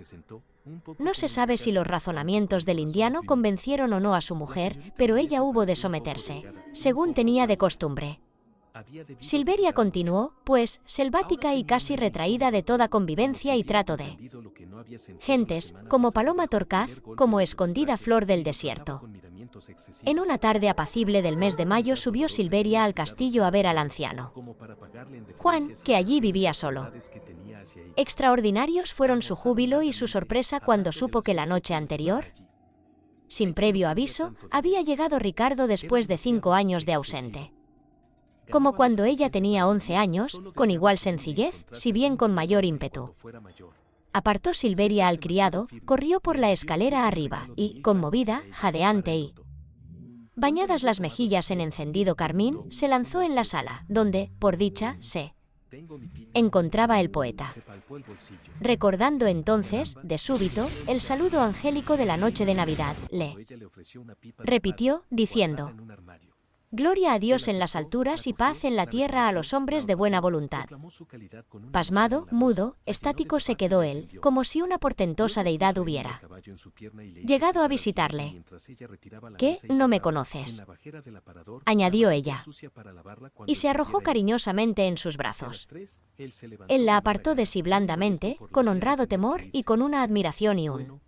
No se sabe si los razonamientos del indiano convencieron o no a su mujer, pero ella hubo de someterse, según tenía de costumbre. Silveria continuó, pues, selvática y casi retraída de toda convivencia y trato de gentes, como paloma torcaz, como escondida flor del desierto. En una tarde apacible del mes de mayo subió Silveria al castillo a ver al anciano Juan, que allí vivía solo. Extraordinarios fueron su júbilo y su sorpresa cuando supo que la noche anterior, sin previo aviso, había llegado Ricardo después de 5 años de ausente. Como cuando ella tenía 11 años, con igual sencillez, si bien con mayor ímpetu. Apartó Silveria al criado, corrió por la escalera arriba y, conmovida, jadeante y bañadas las mejillas en encendido carmín, se lanzó en la sala, donde, por dicha, se encontraba el poeta. Recordando entonces, de súbito, el saludo angélico de la noche de Navidad, le repitió, diciendo: Gloria a Dios en las alturas y paz en la tierra a los hombres de buena voluntad. Pasmado, mudo, estático se quedó él, como si una portentosa deidad hubiera llegado a visitarle. ¿Qué? ¿No me conoces?, añadió ella, y se arrojó cariñosamente en sus brazos. Él la apartó de sí blandamente, con honrado temor y con una admiración y un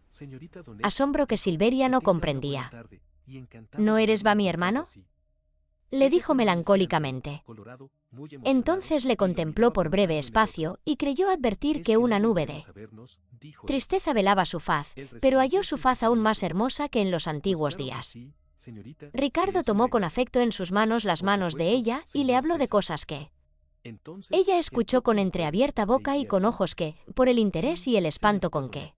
asombro que Silveria no comprendía. ¿No eres va mi hermano?, le dijo melancólicamente. Entonces le contempló por breve espacio y creyó advertir que una nube de tristeza velaba su faz, pero halló su faz aún más hermosa que en los antiguos días. Ricardo tomó con afecto en sus manos las manos de ella y le habló de cosas que ella escuchó con entreabierta boca y con ojos que, por el interés y el espanto con que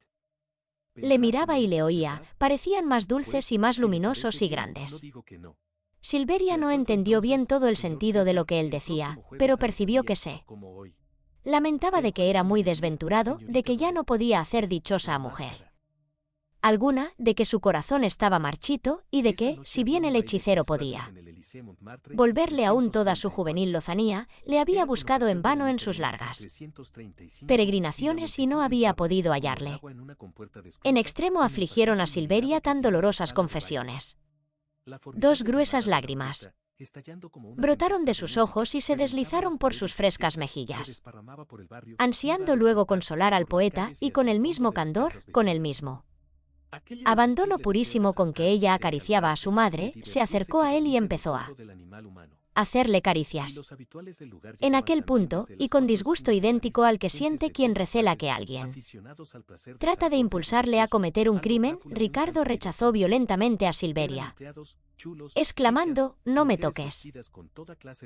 le miraba y le oía, parecían más dulces y más luminosos y grandes. Silveria no entendió bien todo el sentido de lo que él decía, pero percibió que se lamentaba de que era muy desventurado, de que ya no podía hacer dichosa a mujer. Alguna de que su corazón estaba marchito y de que, si bien el hechicero podía volverle aún toda su juvenil lozanía, le había buscado en vano en sus largas peregrinaciones y no había podido hallarle. En extremo afligieron a Silveria tan dolorosas confesiones. 2 gruesas lágrimas brotaron de sus ojos y se deslizaron por sus frescas mejillas, ansiando luego consolar al poeta y con el mismo candor, con el mismo abandono purísimo con que ella acariciaba a su madre, se acercó a él y empezó a hacerle caricias. En aquel punto, y con disgusto idéntico al que siente quien recela que alguien trata de impulsarle a cometer un crimen, Ricardo rechazó violentamente a Silveria, exclamando: «No me toques,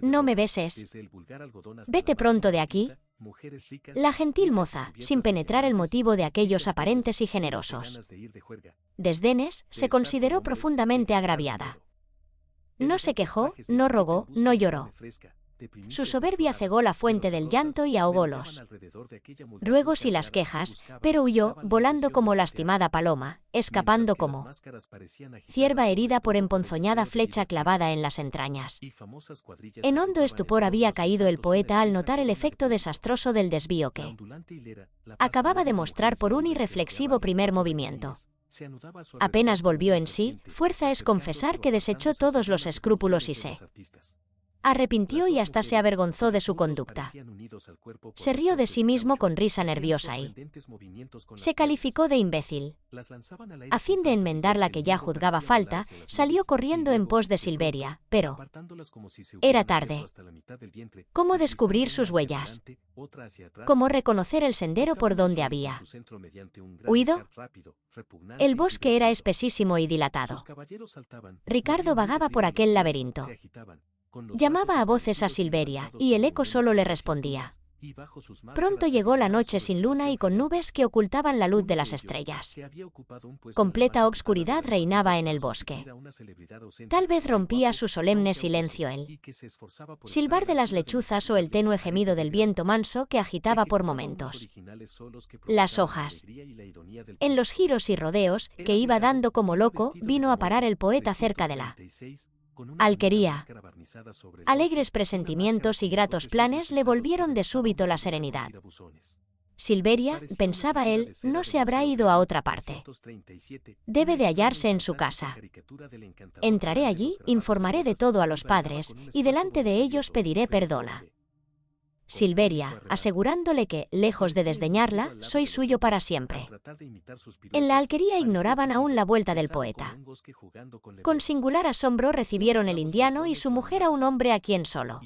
no me beses, vete pronto de aquí». La gentil moza, sin penetrar el motivo de aquellos aparentes y generosos desdenes, se consideró profundamente agraviada. No se quejó, no rogó, no lloró. Su soberbia cegó la fuente del llanto y ahogó los ruegos y las quejas, pero huyó, volando como lastimada paloma, escapando como cierva herida por emponzoñada flecha clavada en las entrañas. En hondo estupor había caído el poeta al notar el efecto desastroso del desvío que acababa de mostrar por un irreflexivo primer movimiento. Apenas volvió en sí, fuerza es confesar que desechó todos los escrúpulos y se arrepintió y hasta se avergonzó de su conducta. Se rió de sí mismo con risa nerviosa y se calificó de imbécil. A fin de enmendar la que ya juzgaba falta, salió corriendo en pos de Silveria, pero era tarde. ¿Cómo descubrir sus huellas? ¿Cómo reconocer el sendero por donde había huido? El bosque era espesísimo y dilatado. Ricardo vagaba por aquel laberinto. Llamaba a voces a Silveria, y el eco solo le respondía. Pronto llegó la noche sin luna y con nubes que ocultaban la luz de las estrellas. Completa obscuridad reinaba en el bosque. Tal vez rompía su solemne silencio el silbar de las lechuzas o el tenue gemido del viento manso que agitaba por momentos las hojas. En los giros y rodeos que iba dando como loco, vino a parar el poeta cerca de la alquería. Alegres presentimientos y gratos planes le volvieron de súbito la serenidad. Silveria, pensaba él, no se habrá ido a otra parte. Debe de hallarse en su casa. Entraré allí, informaré de todo a los padres, y delante de ellos pediré perdona. Silveria, asegurándole que, lejos de desdeñarla, soy suyo para siempre. En la alquería ignoraban aún la vuelta del poeta. Con singular asombro recibieron el indiano y su mujer a un hombre a quien solo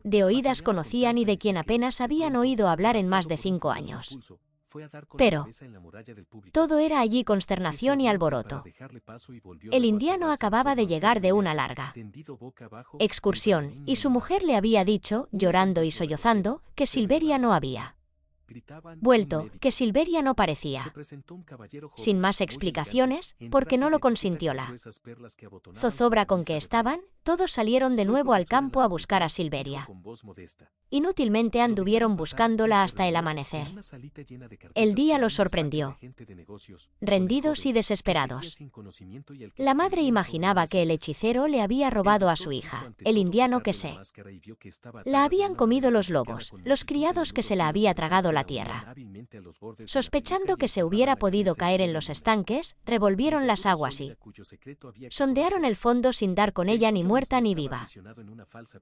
de oídas conocían y de quien apenas habían oído hablar en más de 5 años. Pero todo era allí consternación y alboroto. El indiano acababa de llegar de una larga excursión, y su mujer le había dicho, llorando y sollozando, que Silveria no había vuelto, que Silveria no parecía. Sin más explicaciones, porque no lo consintió la zozobra con que estaban, todos salieron de nuevo al campo a buscar a Silveria. Inútilmente anduvieron buscándola hasta el amanecer. El día los sorprendió, rendidos y desesperados. La madre imaginaba que el hechicero le había robado a su hija, el indiano que se la habían comido los lobos, los criados que se la había tragado la tierra. Sospechando que se hubiera podido caer en los estanques, revolvieron las aguas y sondearon el fondo sin dar con ella ni muerta ni viva.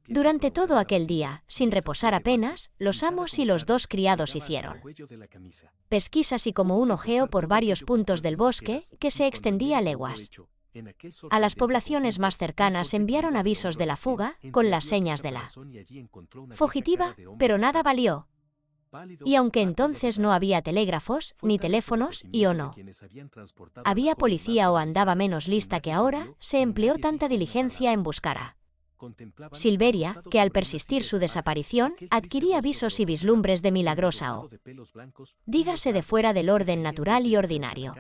Durante todo aquel día, sin reposar apenas, los amos y los 2 criados hicieron pesquisas y como un ojeo por varios puntos del bosque, que se extendía leguas. A las poblaciones más cercanas enviaron avisos de la fuga, con las señas de la fugitiva, pero nada valió. Y aunque entonces no había telégrafos, ni teléfonos, y o no había policía o andaba menos lista que ahora, se empleó tanta diligencia en buscar a Silveria, que al persistir su desaparición, adquiría visos y vislumbres de milagrosa o dígase de fuera del orden natural y ordinario.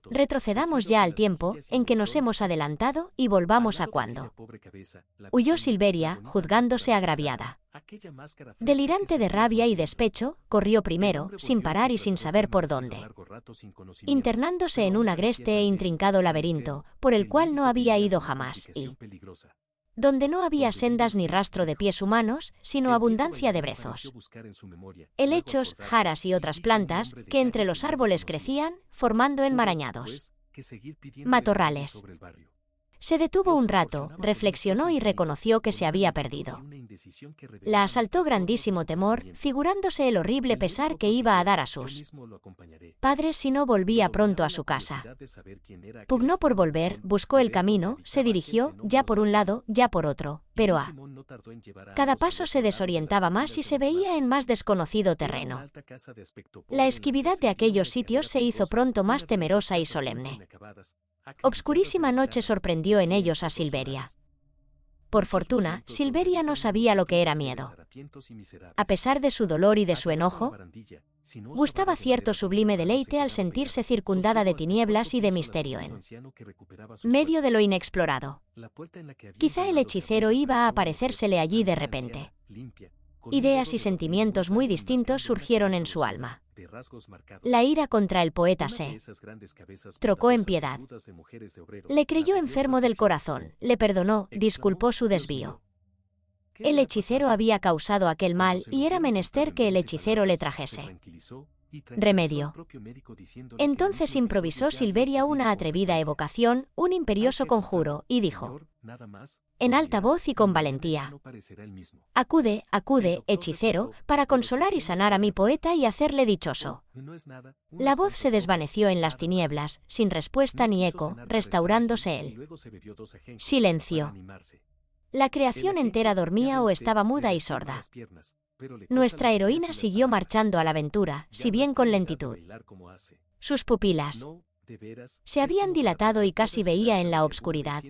Retrocedamos ya al tiempo en que nos hemos adelantado y volvamos a cuando huyó Silveria, juzgándose agraviada. Delirante de rabia y despecho, corrió primero, sin parar y sin saber por dónde, internándose en un agreste e intrincado laberinto, por el cual no había ido jamás, y donde no había sendas ni rastro de pies humanos, sino abundancia de brezos, helechos, jaras y otras plantas, que entre los árboles crecían, formando enmarañados matorrales. Se detuvo un rato, reflexionó y reconoció que se había perdido. La asaltó grandísimo temor, figurándose el horrible pesar que iba a dar a sus padres si no volvía pronto a su casa. Pugnó por volver, buscó el camino, se dirigió, ya por un lado, ya por otro, pero a cada paso se desorientaba más y se veía en más desconocido terreno. La esquividad de aquellos sitios se hizo pronto más temerosa y solemne. Obscurísima noche sorprendió en ellos a Silveria. Por fortuna, Silveria no sabía lo que era miedo. A pesar de su dolor y de su enojo, gustaba cierto sublime deleite al sentirse circundada de tinieblas y de misterio en medio de lo inexplorado. Quizá el hechicero iba a aparecérsele allí de repente. Ideas y sentimientos muy distintos surgieron en su alma. La ira contra el poeta se trocó en piedad. Le creyó enfermo del corazón, le perdonó, disculpó su desvío. El hechicero había causado aquel mal y era menester que el hechicero le trajese remedio. Entonces improvisó Silveria una atrevida evocación, un imperioso conjuro, y dijo, en alta voz y con valentía: acude, acude, hechicero, para consolar y sanar a mi poeta y hacerle dichoso. La voz se desvaneció en las tinieblas, sin respuesta ni eco, restaurándose el silencio. La creación entera dormía o estaba muda y sorda. Nuestra heroína siguió marchando a la aventura, si bien con lentitud. Sus pupilas se habían dilatado y casi veía en la obscuridad.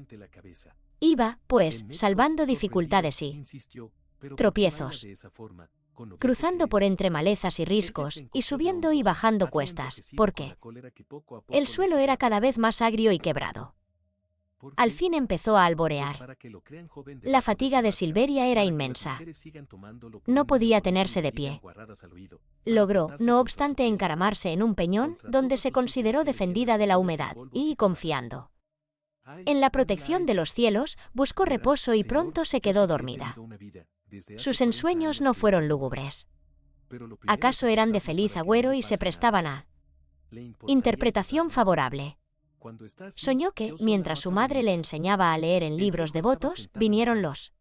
Iba, pues, salvando dificultades y tropiezos, cruzando por entre malezas y riscos, y subiendo y bajando cuestas, porque el suelo era cada vez más agrio y quebrado. Al fin empezó a alborear. La fatiga de Silveria era inmensa. No podía tenerse de pie. Logró, no obstante, encaramarse en un peñón, donde se consideró defendida de la humedad, y, confiando en la protección de los cielos, buscó reposo y pronto se quedó dormida. Sus ensueños no fueron lúgubres. ¿Acaso eran de feliz agüero y se prestaban a interpretación favorable? Soñó que, mientras su madre le enseñaba a leer en libros devotos, vinieron los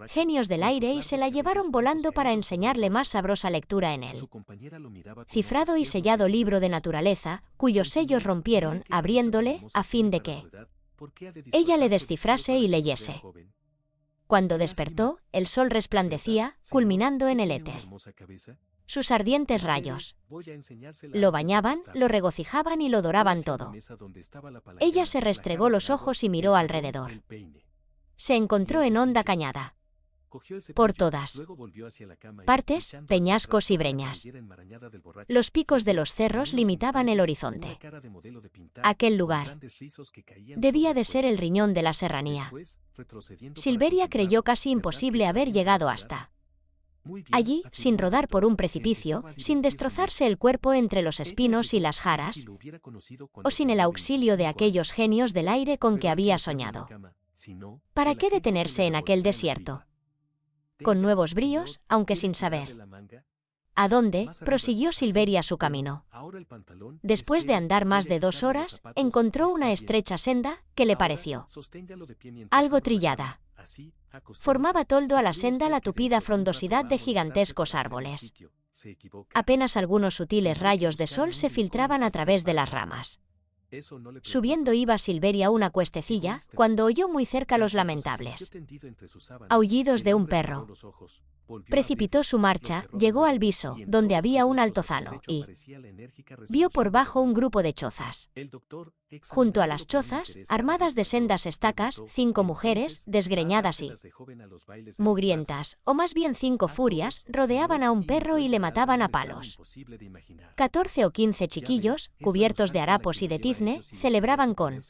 genios del aire y se la llevaron volando para enseñarle más sabrosa lectura en él. Cifrado y sellado libro de naturaleza, cuyos sellos rompieron, abriéndole, a fin de que ella le descifrase y leyese. Cuando despertó, el sol resplandecía, culminando en el éter. Sus ardientes rayos lo bañaban, lo regocijaban y lo doraban todo. Ella se restregó los ojos y miró alrededor. Se encontró en honda cañada. Por todas partes, peñascos y breñas. Los picos de los cerros limitaban el horizonte. Aquel lugar debía de ser el riñón de la serranía. Silveria creyó casi imposible haber llegado hasta allí, sin rodar por un precipicio, sin destrozarse el cuerpo entre los espinos y las jaras, o sin el auxilio de aquellos genios del aire con que había soñado. ¿Para qué detenerse en aquel desierto? Con nuevos bríos, aunque sin saber a dónde, prosiguió Silveria su camino. Después de andar más de 2 horas, encontró una estrecha senda que le pareció algo trillada. Formaba toldo a la senda la tupida frondosidad de gigantescos árboles. Apenas algunos sutiles rayos de sol se filtraban a través de las ramas. Subiendo iba Silveria una cuestecilla, cuando oyó muy cerca los lamentables aullidos de un perro. Precipitó su marcha, llegó al viso, donde había un altozano, y vio por bajo un grupo de chozas. Junto a las chozas, armadas de sendas estacas, 5 mujeres, desgreñadas y mugrientas, o más bien 5 furias, rodeaban a un perro y le mataban a palos. 14 o 15 chiquillos, cubiertos de harapos y de tizne, celebraban con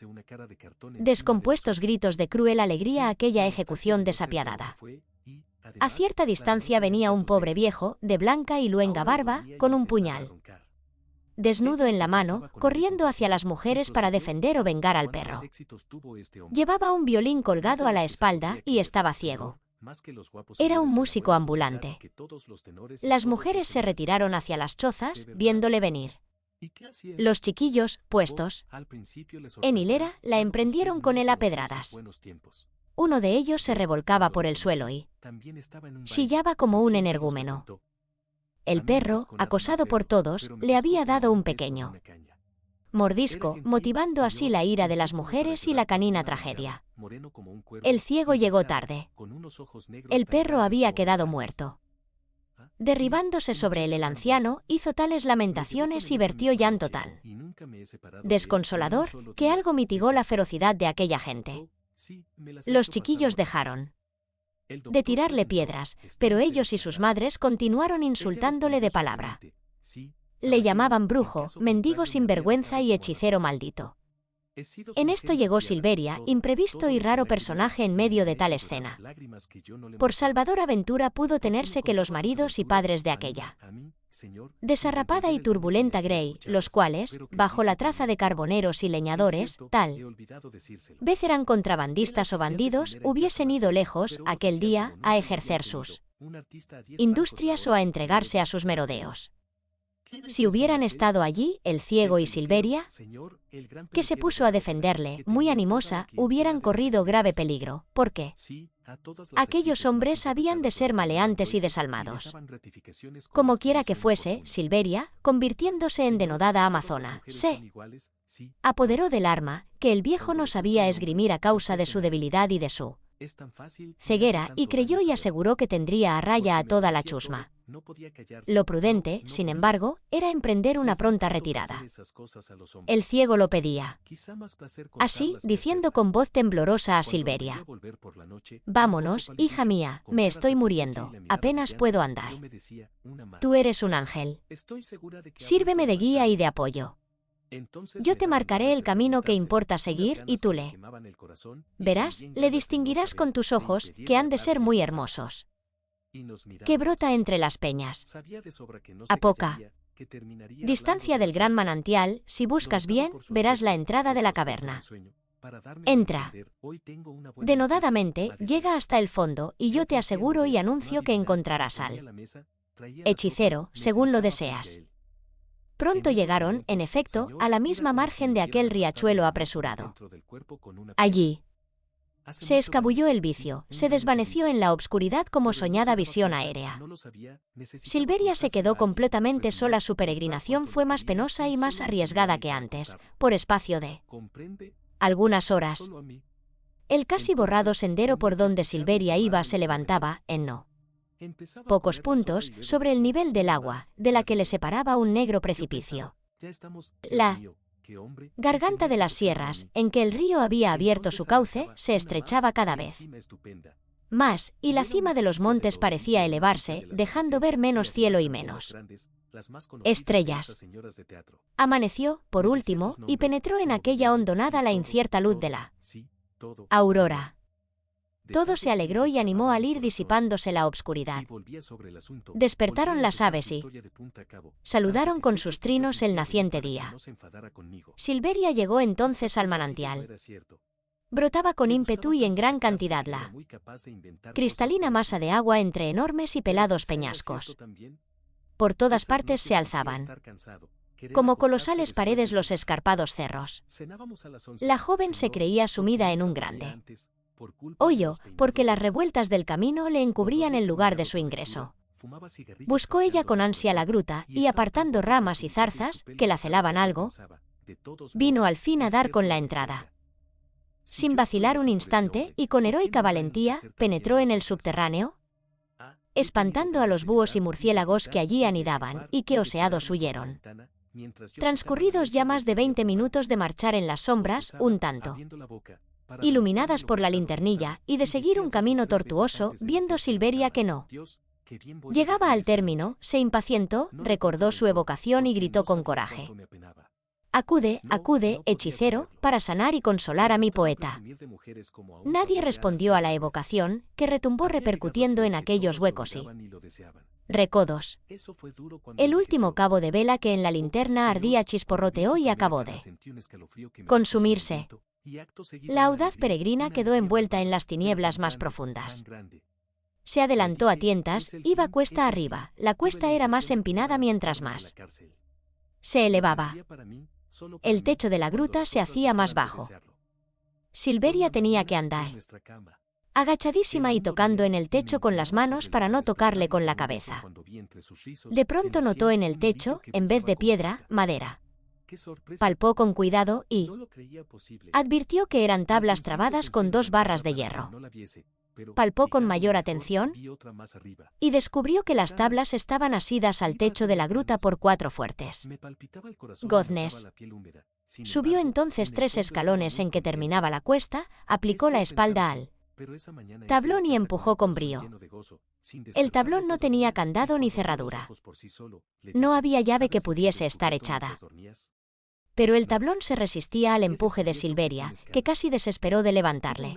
descompuestos gritos de cruel alegría aquella ejecución desapiadada. A cierta distancia venía un pobre viejo, de blanca y luenga barba, con un puñal, desnudo en la mano, corriendo hacia las mujeres para defender o vengar al perro. Llevaba un violín colgado a la espalda y estaba ciego. Era un músico ambulante. Las mujeres se retiraron hacia las chozas, viéndole venir. Los chiquillos, puestos en hilera, la emprendieron con él a pedradas. Uno de ellos se revolcaba por el suelo y chillaba como un energúmeno. El perro, acosado por todos, le había dado un pequeño mordisco, motivando así la ira de las mujeres y la canina tragedia. El ciego llegó tarde. El perro había quedado muerto. Derribándose sobre él, el anciano hizo tales lamentaciones y vertió llanto tan desconsolador que algo mitigó la ferocidad de aquella gente. Los chiquillos dejaron de tirarle piedras, pero ellos y sus madres continuaron insultándole de palabra. Le llamaban brujo, mendigo sinvergüenza y hechicero maldito. En esto llegó Silveria, imprevisto y raro personaje en medio de tal escena. Por salvadora aventura pudo tenerse que los maridos y padres de aquella desarrapada y turbulenta Grey, los cuales, bajo la traza de carboneros y leñadores, tal vez eran contrabandistas o bandidos, hubiesen ido lejos, aquel día, a ejercer sus industrias o a entregarse a sus merodeos. Si hubieran estado allí, el ciego y Silveria, que se puso a defenderle, muy animosa, hubieran corrido grave peligro, porque aquellos hombres habían de ser maleantes y desalmados. Como quiera que fuese, Silveria, convirtiéndose en denodada amazona, se apoderó del arma, que el viejo no sabía esgrimir a causa de su debilidad y de su ceguera, y creyó y aseguró que tendría a raya a toda la chusma. Lo prudente, sin embargo, era emprender una pronta retirada. El ciego lo pedía. Así, diciendo con voz temblorosa a Silveria: «Vámonos, hija mía, me estoy muriendo, apenas puedo andar. Tú eres un ángel. Sírveme de guía y de apoyo. Yo te marcaré el camino que importa seguir y tú le verás, le distinguirás con tus ojos, que han de ser muy hermosos, que brota entre las peñas. A poca distancia del gran manantial, si buscas bien, verás la entrada de la caverna. Entra. Denodadamente, llega hasta el fondo, y yo te aseguro y anuncio que encontrarás al hechicero, según lo deseas». Pronto llegaron, en efecto, a la misma margen de aquel riachuelo apresurado. Allí se escabulló el vicio, se desvaneció en la obscuridad como soñada visión aérea. Silveria se quedó completamente sola. Su peregrinación fue más penosa y más arriesgada que antes, por espacio de algunas horas. El casi borrado sendero por donde Silveria iba se levantaba, en no pocos puntos, sobre el nivel del agua, de la que le separaba un negro precipicio. La garganta de las sierras, en que el río había abierto su cauce, se estrechaba cada vez más, y la cima de los montes parecía elevarse, dejando ver menos cielo y menos estrellas. Amaneció, por último, y penetró en aquella hondonada la incierta luz de la aurora. Todo se alegró y animó al ir disipándose la obscuridad. Despertaron las aves y saludaron con sus trinos el naciente día. Silveria llegó entonces al manantial. Brotaba con ímpetu y en gran cantidad la cristalina masa de agua entre enormes y pelados peñascos. Por todas partes se alzaban, como colosales paredes, los escarpados cerros. La joven se creía sumida en un grande hoyo, porque las revueltas del camino le encubrían el lugar de su ingreso. Buscó ella con ansia la gruta, y apartando ramas y zarzas, que la celaban algo, vino al fin a dar con la entrada. Sin vacilar un instante, y con heroica valentía, penetró en el subterráneo, espantando a los búhos y murciélagos que allí anidaban, y que oseados huyeron. Transcurridos ya más de 20 minutos de marchar en las sombras, un tanto iluminadas por la linternilla, y de seguir un camino tortuoso, viendo Silveria que no llegaba al término, se impacientó, recordó su evocación y gritó con coraje: Acude, acude, hechicero, para sanar y consolar a mi poeta. Nadie respondió a la evocación, que retumbó repercutiendo en aquellos huecos y recodos. El último cabo de vela que en la linterna ardía chisporroteó y acabó de consumirse. La audaz peregrina quedó envuelta en las tinieblas más profundas. Se adelantó a tientas, iba cuesta arriba. La cuesta era más empinada mientras más se elevaba. El techo de la gruta se hacía más bajo. Silveria tenía que andar agachadísima y tocando en el techo con las manos para no tocarle con la cabeza. De pronto notó en el techo, en vez de piedra, madera. Palpó con cuidado y advirtió que eran tablas trabadas con 2 barras de hierro. Palpó con mayor atención y descubrió que las tablas estaban asidas al techo de la gruta por 4 fuertes goznes. Subió entonces 3 escalones en que terminaba la cuesta, aplicó la espalda al tablón y empujó con brío. El tablón no tenía candado ni cerradura. No había llave que pudiese estar echada. Pero el tablón se resistía al empuje de Silveria, que casi desesperó de levantarle.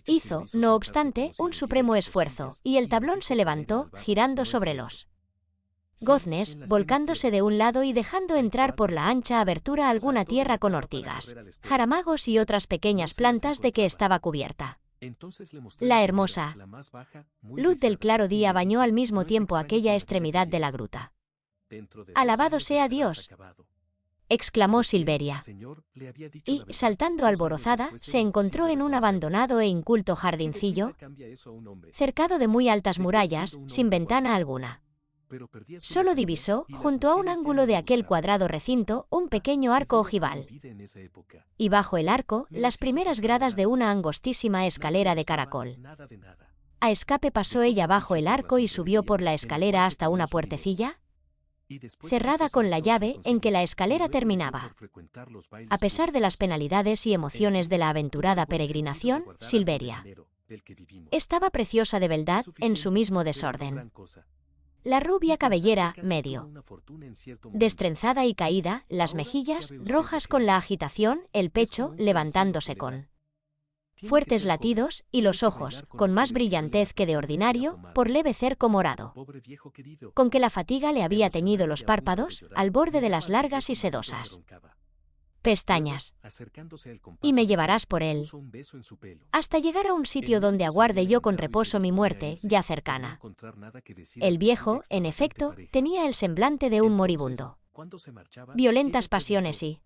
Hizo, no obstante, un supremo esfuerzo, y el tablón se levantó, girando sobre los goznes, volcándose de un lado y dejando entrar por la ancha abertura alguna tierra con ortigas, jaramagos y otras pequeñas plantas de que estaba cubierta. La hermosa luz del claro día bañó al mismo tiempo aquella extremidad de la gruta. «Alabado sea Dios», exclamó Silveria. Y, saltando alborozada, se encontró en un abandonado e inculto jardincillo, cercado de muy altas murallas, sin ventana alguna. Solo divisó, junto a un ángulo de aquel cuadrado recinto, un pequeño arco ojival. Y bajo el arco, las primeras gradas de una angostísima escalera de caracol. A escape pasó ella bajo el arco y subió por la escalera hasta una puertecilla cerrada con la llave en que la escalera terminaba. A pesar de las penalidades y emociones de la aventurada peregrinación, Silveria estaba preciosa de beldad en su mismo desorden. La rubia cabellera, medio destrenzada y caída, las mejillas, rojas con la agitación, el pecho, levantándose con fuertes latidos, y los ojos, con más brillantez que de ordinario, por leve cerco morado, con que la fatiga le había teñido los párpados, al borde de las largas y sedosas pestañas. Y me llevarás por él, hasta llegar a un sitio donde aguarde yo con reposo mi muerte, ya cercana. El viejo, en efecto, tenía el semblante de un moribundo. Violentas pasiones y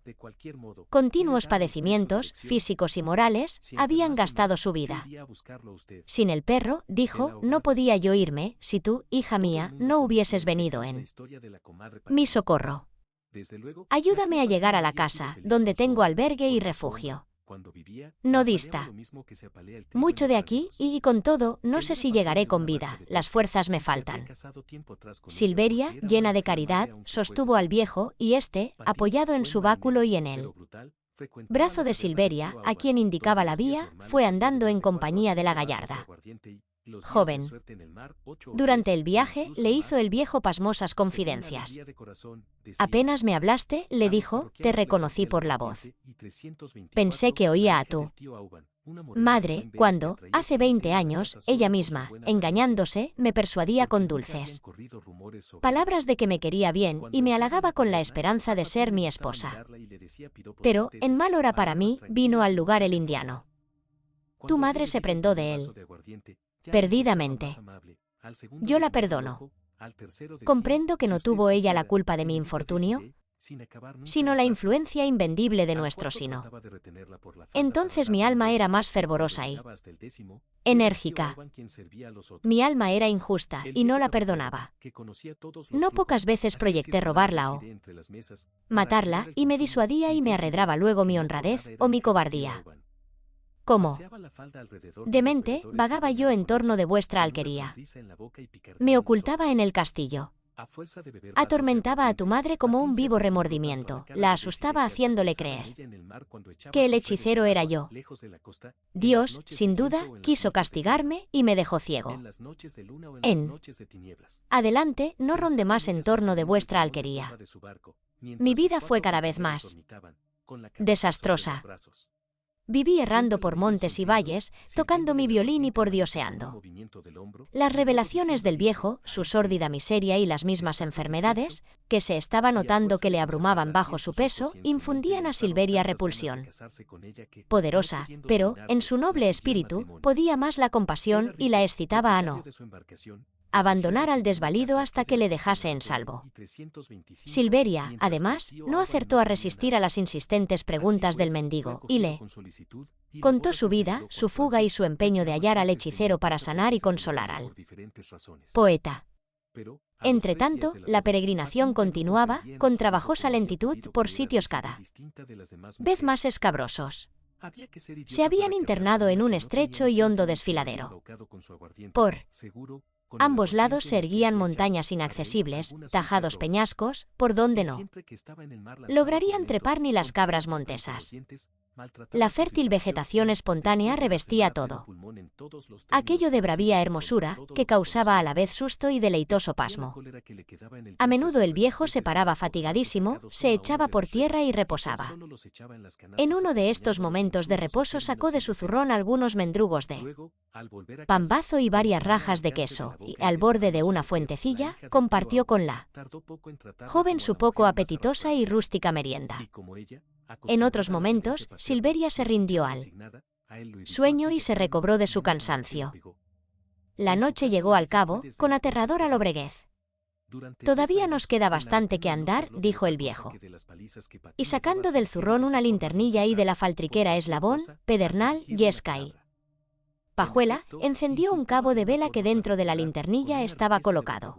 continuos padecimientos, físicos y morales, habían gastado su vida. Sin el perro, dijo, no podía yo irme, si tú, hija mía, no hubieses venido en mi socorro. Ayúdame a llegar a la casa, donde tengo albergue y refugio. No dista mucho de aquí, y con todo, no sé si llegaré con vida, las fuerzas me faltan. Silveria, llena de caridad, sostuvo al viejo, y éste, apoyado en su báculo y en el brazo de Silveria, a quien indicaba la vía, fue andando en compañía de la gallarda joven. Durante el viaje, le hizo el viejo pasmosas confidencias. Apenas me hablaste, le dijo, te reconocí por la voz. Pensé que oía a tu madre, cuando, hace 20 años, ella misma, engañándose, me persuadía con dulces palabras de que me quería bien y me halagaba con la esperanza de ser mi esposa. Pero, en mal hora para mí, vino al lugar el indiano. Tu madre se prendó de él perdidamente. Yo la perdono. Comprendo que no tuvo ella la culpa de mi infortunio, sino la influencia invendible de nuestro sino. Entonces mi alma era más fervorosa y enérgica. Mi alma era injusta y no la perdonaba. No pocas veces proyecté robarla o matarla, y me disuadía y me arredraba luego mi honradez o mi cobardía. ¿Cómo? Demente, vagaba yo en torno de vuestra alquería. Me ocultaba en el castillo. Atormentaba a tu madre como un vivo remordimiento, la asustaba haciéndole creer que el hechicero era yo. Dios, sin duda, quiso castigarme y me dejó ciego. En adelante, no ronde más en torno de vuestra alquería. Mi vida fue cada vez más desastrosa. Viví errando por montes y valles, tocando mi violín y pordioseando. Las revelaciones del viejo, su sórdida miseria y las mismas enfermedades, que se estaba notando que le abrumaban bajo su peso, infundían a Silveria repulsión. Poderosa, pero, en su noble espíritu, podía más la compasión y la excitaba a no abandonar al desvalido hasta que le dejase en salvo. Silveria, además, no acertó a resistir a las insistentes preguntas del mendigo, y le contó su vida, su fuga y su empeño de hallar al hechicero para sanar y consolar al poeta. Entretanto, la peregrinación continuaba, con trabajosa lentitud, por sitios cada vez más escabrosos. Se habían internado en un estrecho y hondo desfiladero. Por ambos lados se erguían montañas inaccesibles, tajados peñascos, por donde no lograrían trepar ni las cabras montesas. La fértil vegetación espontánea revestía todo. Aquello de bravía hermosura, que causaba a la vez susto y deleitoso pasmo. A menudo el viejo se paraba fatigadísimo, se echaba por tierra y reposaba. En uno de estos momentos de reposo sacó de su zurrón algunos mendrugos de pambazo y varias rajas de queso, y, al borde de una fuentecilla, compartió con la joven su poco apetitosa y rústica merienda. En otros momentos, Silveria se rindió al sueño y se recobró de su cansancio. La noche llegó al cabo, con aterradora lobreguez. «Todavía nos queda bastante que andar», dijo el viejo. Y sacando del zurrón una linternilla y de la faltriquera eslabón, pedernal y escay pajuela, encendió un cabo de vela que dentro de la linternilla estaba colocado.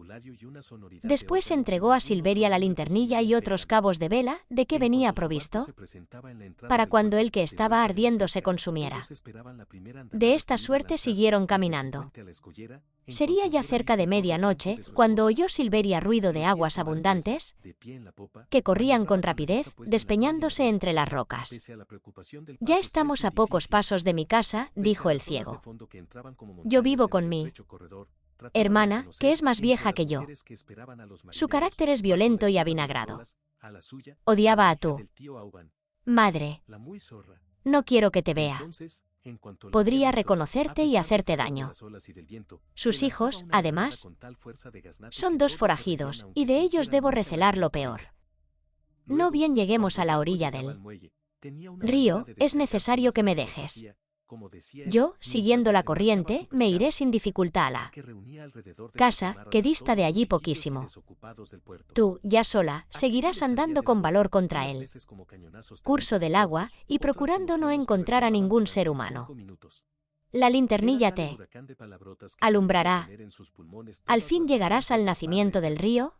Después entregó a Silveria la linternilla y otros cabos de vela, de que venía provisto, para cuando el que estaba ardiendo se consumiera. De esta suerte siguieron caminando. Sería ya cerca de medianoche, cuando oyó Silveria ruido de aguas abundantes, que corrían con rapidez, despeñándose entre las rocas. «Ya estamos a pocos pasos de mi casa», dijo el ciego. «Yo vivo con mi hermana, que es más vieja que yo. Su carácter es violento y avinagrado. Odiaba a tu madre. No quiero que te vea. Podría reconocerte y hacerte daño. Sus hijos, además, son dos forajidos, y de ellos debo recelar lo peor. No bien lleguemos a la orilla del río, es necesario que me dejes. Yo, siguiendo la corriente, me iré sin dificultad a la casa, que dista de allí poquísimo. Tú, ya sola, seguirás andando con valor contra el curso del agua y procurando no encontrar a ningún ser humano. La linternilla te alumbrará. Al fin llegarás al nacimiento del río,